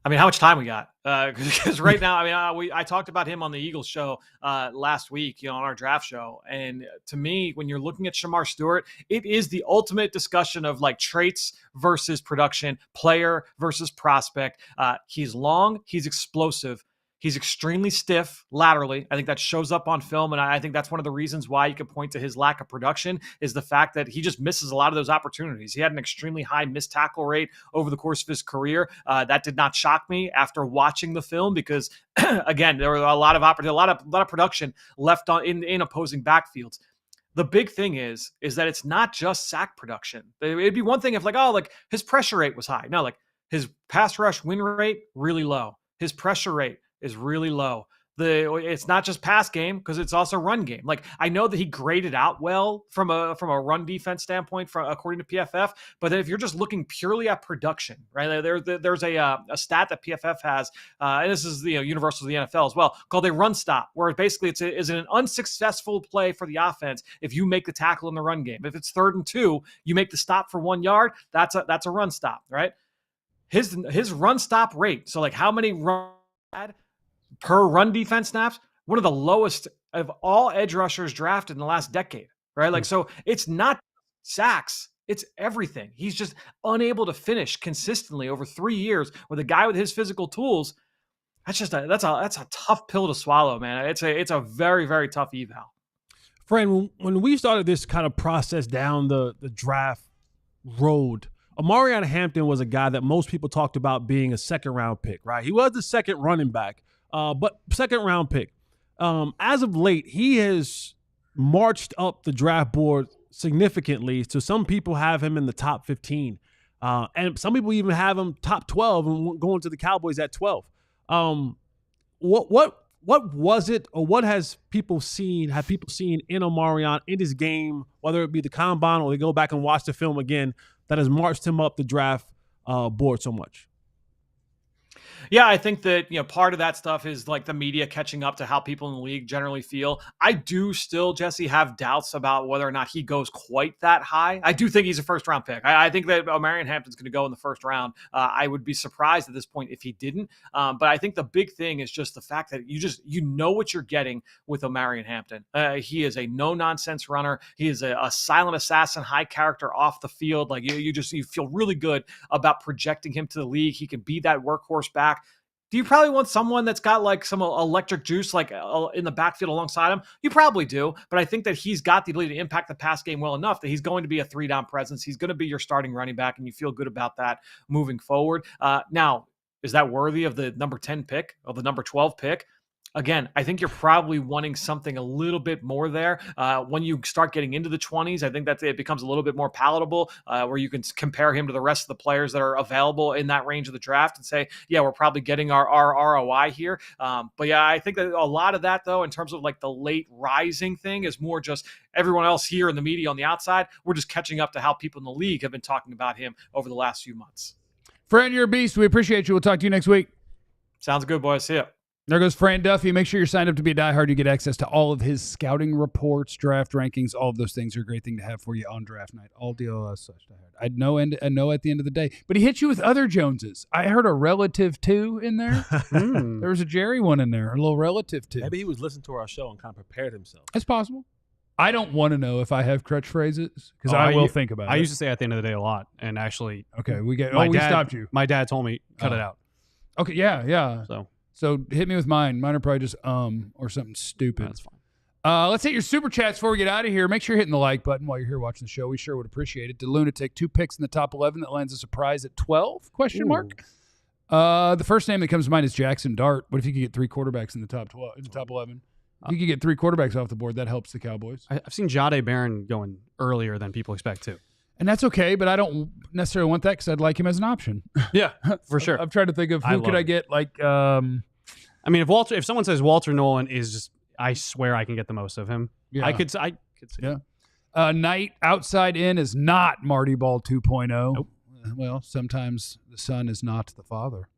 I mean, how much time we got? Because right now, I mean, I talked about him on the Eagles show last week, on our draft show. And to me, when you're looking at Shamar Stewart, it is the ultimate discussion of like traits versus production, player versus prospect. He's long, he's explosive. He's extremely stiff laterally. I think that shows up on film, and I think that's one of the reasons why you could point to his lack of production is the fact that he just misses a lot of those opportunities. He had an extremely high missed tackle rate over the course of his career. That did not shock me after watching the film because, again, there were a lot of production left in opposing backfields. The big thing is that it's not just sack production. It'd be one thing if his pressure rate was high. No, like his pass rush win rate really low. His pressure rate is really low. It's not just pass game because it's also run game. Like I know that he graded out well from a run defense standpoint, according to PFF. But if you're just looking purely at production, right? There's a stat that PFF has, and this is universal to the NFL as well, called a run stop, where basically is an unsuccessful play for the offense if you make the tackle in the run game. If it's 3rd and 2, you make the stop for 1 yard. That's a run stop, right? His run stop rate. So like how many run per run defense snaps, one of the lowest of all edge rushers drafted in the last decade, right? Like, so it's not sacks, it's everything. He's just unable to finish consistently over 3 years with a guy with his physical tools. That's a tough pill to swallow, man. It's a very, very tough eval. Fran, when we started this kind of process down the draft road, Omarion Hampton was a guy that most people talked about being a 2nd-round pick, right? He was the 2nd running back, but 2nd-round pick. As of late, he has marched up the draft board significantly. So some people have him in the top 15, and some people even have him top 12 and going to the Cowboys at 12. What was it, or what have people seen in Omarion in his game, whether it be the combine or they go back and watch the film again, that has marched him up the draft board so much? Yeah, I think that, part of that stuff is like the media catching up to how people in the league generally feel. I do still, Jesse, have doubts about whether or not he goes quite that high. I do think he's a 1st-round pick. I think that Omarion Hampton's going to go in the 1st round. I would be surprised at this point if he didn't. But I think the big thing is just the fact that you know what you're getting with Omarion Hampton. He is a no-nonsense runner. He is a silent assassin, high character off the field. Like you feel really good about projecting him to the league. He can be that workhorse back. Do you probably want someone that's got like some electric juice like in the backfield alongside him? You probably do, but I think that he's got the ability to impact the pass game well enough that he's going to be a 3-down presence. He's going to be your starting running back, and you feel good about that moving forward. Now, Is that worthy of the number 10 pick, of the number 12 pick? Again, I think you're probably wanting something a little bit more there. When you start getting into the 20s, I think that it becomes a little bit more palatable, where you can compare him to the rest of the players that are available in that range of the draft and say, yeah, we're probably getting our ROI here. But yeah, I think that a lot of that, though, in terms of like the late rising thing, is more just everyone else here in the media on the outside. We're just catching up to how people in the league have been talking about him over the last few months. Fran, you're a beast. We appreciate you. We'll talk to you next week. Sounds good, boys. See ya. There goes Fran Duffy. Make sure you're signed up to be a diehard. You get access to all of his scouting reports, draft rankings. All of those things are a great thing to have for you on draft night. All DLLS/diehard. I know at the end of the day. But he hit you with other Joneses. I heard a relative two in there. There was a Jerry one in there, a little relative two. Maybe he was listening to our show and kind of prepared himself. That's possible. I don't want to know if I have crutch phrases because I will think about it. I used to say at the end of the day a lot, and actually, okay, we stopped you. My dad told me cut it out. Okay, yeah. So hit me with mine. Mine are probably just or something stupid. That's fine. Let's hit your super chats before we get out of here. Make sure you're hitting the like button while you're here watching the show. We sure would appreciate it. The Lunatic, 2 picks in the top 11 that lands a surprise at 12? Question mark. The first name that comes to mind is Jackson Dart. What if you could get 3 quarterbacks in the top 12? In the top 11. If you could get 3 quarterbacks off the board, that helps the Cowboys. I've seen Jahdae Barron going earlier than people expect too. And that's okay, but I don't necessarily want that because I'd like him as an option. Yeah, for sure. I'm trying to think of who could I get. Like, I mean, if someone says Walter Nolan is just, I swear I can get the most of him. Yeah. I could see. Yeah. Knight outside in is not Marty Ball 2.0. Nope. Well, sometimes the son is not the father.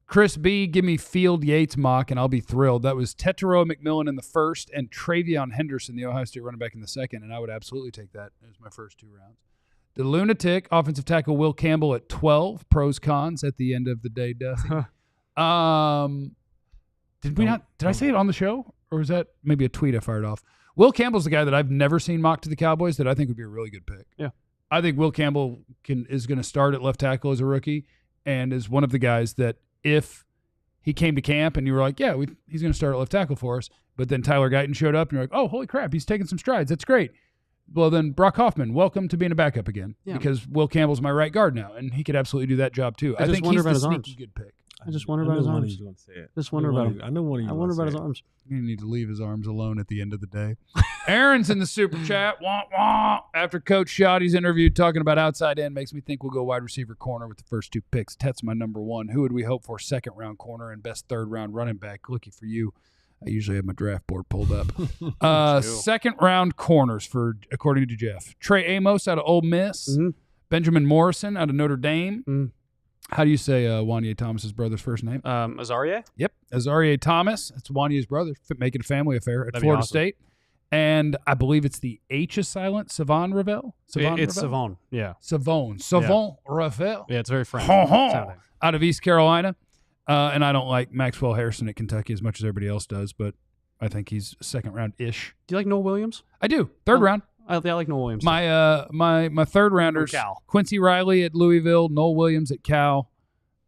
Chris B, give me Field Yates mock, and I'll be thrilled. That was Tetairoa McMillan in the first and Travion Henderson, the Ohio State running back, in the second, and I would absolutely take that as my first 2 rounds. The Lunatic, offensive tackle Will Campbell at 12. Pros, cons at the end of the day, Duffy. Did I say it on the show? Or was that maybe a tweet I fired off? Will Campbell's the guy that I've never seen mocked to the Cowboys that I think would be a really good pick. Yeah. I think Will Campbell is going to start at left tackle as a rookie and is one of the guys that if he came to camp and you were like, yeah, he's going to start at left tackle for us, but then Tyler Guyton showed up and you're like, oh, holy crap, he's taking some strides. That's great. Well, then Brock Hoffman, welcome to being a backup again because Will Campbell's my right guard now, and he could absolutely do that job too. I think he's the sneaky good pick. I just wonder about his arms. Just wonder about him. I know one of you. I wonder about his arms. You need to leave his arms alone at the end of the day. Aaron's in the super chat. Wah, wah. After Coach Shoddy's interview talking about outside in, makes me think we'll go wide receiver corner with the first 2 picks. Tet's my number 1. Who would we hope for 2nd round corner and best 3rd round running back? Looky for you. I usually have my draft board pulled up. 2nd round corners according to Jeff. Trey Amos out of Ole Miss. Mm-hmm. Benjamin Morrison out of Notre Dame. Mm-hmm. How do you say Wanye Thomas's brother's first name? Azaria? Yep. Azaria Thomas. That's Wanye's brother. Make it a family affair at Florida State. And I believe it's the H is silent. Savon Ravel? It's Savon. Yeah. Savon Ravel. Yeah, it's very French. Out of East Carolina. And I don't like Maxwell Harrison at Kentucky as much as everybody else does, but I think he's 2nd round-ish. Do you like Noel Williams? I do. 3rd round. I like Noel Williams. My 3rd rounders, Quincy Riley at Louisville, Noel Williams at Cal,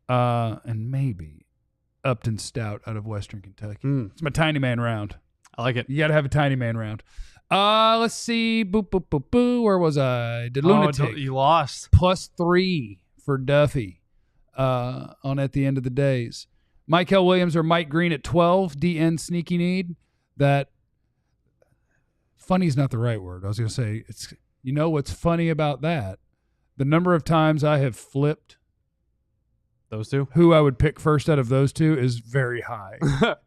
and maybe Upton Stout out of Western Kentucky. It's my tiny man round. I like it. You got to have a tiny man round. Let's see. Boop, boop, boop, boo. Where was I? The Lunatic. You lost. +3 for Duffy on at the end of the days. Michael Williams or Mike Green at 12. DN sneaky need. That funny is not the right word. I was going to say, you know what's funny about that? The number of times I have flipped those 2, who I would pick first out of those 2 is very high.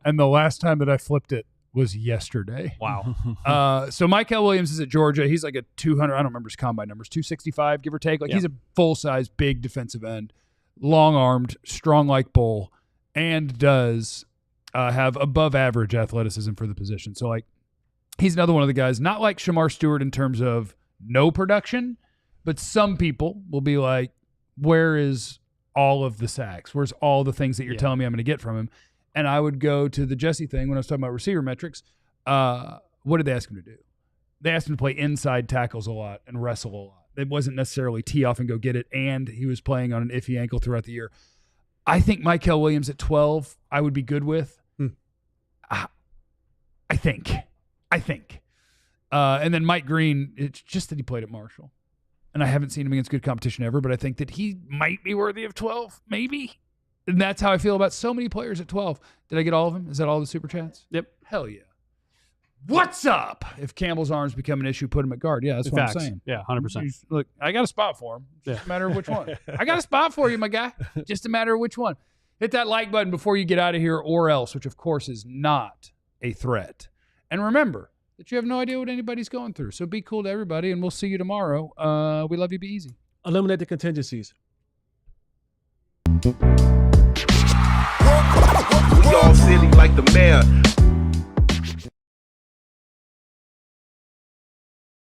And the last time that I flipped it was yesterday. Wow. So Michael Williams is at Georgia. He's like a 200, I don't remember his combine numbers, 265, give or take. He's a full-size, big defensive end, long-armed, strong like bull, and does have above-average athleticism for the position. So, he's another one of the guys, not like Shamar Stewart in terms of no production, but some people will be like, where is all of the sacks? Where's all the things that you're telling me I'm going to get from him? And I would go to the Jesse thing when I was talking about receiver metrics. What did they ask him to do? They asked him to play inside tackles a lot and wrestle a lot. It wasn't necessarily tee off and go get it, and he was playing on an iffy ankle throughout the year. I think Michael Williams at 12 I would be good with. I think. And then Mike Green, it's just that he played at Marshall. And I haven't seen him against good competition ever, but I think that he might be worthy of 12, maybe. And that's how I feel about so many players at 12. Did I get all of them? Is that all the super chats? Yep. Hell yeah. What's up? If Campbell's arms become an issue, put him at guard. Yeah, that's what Facts. I'm saying. Yeah, 100%. Look, I got a spot for him. Just a matter of which one. I got a spot for you, my guy. Just a matter of which one. Hit that like button before you get out of here, or else, which of course is not a threat. And remember that you have no idea what anybody's going through. So be cool to everybody, and we'll see you tomorrow. We love you. Be easy. Eliminate the contingencies. We all silly like the mayor.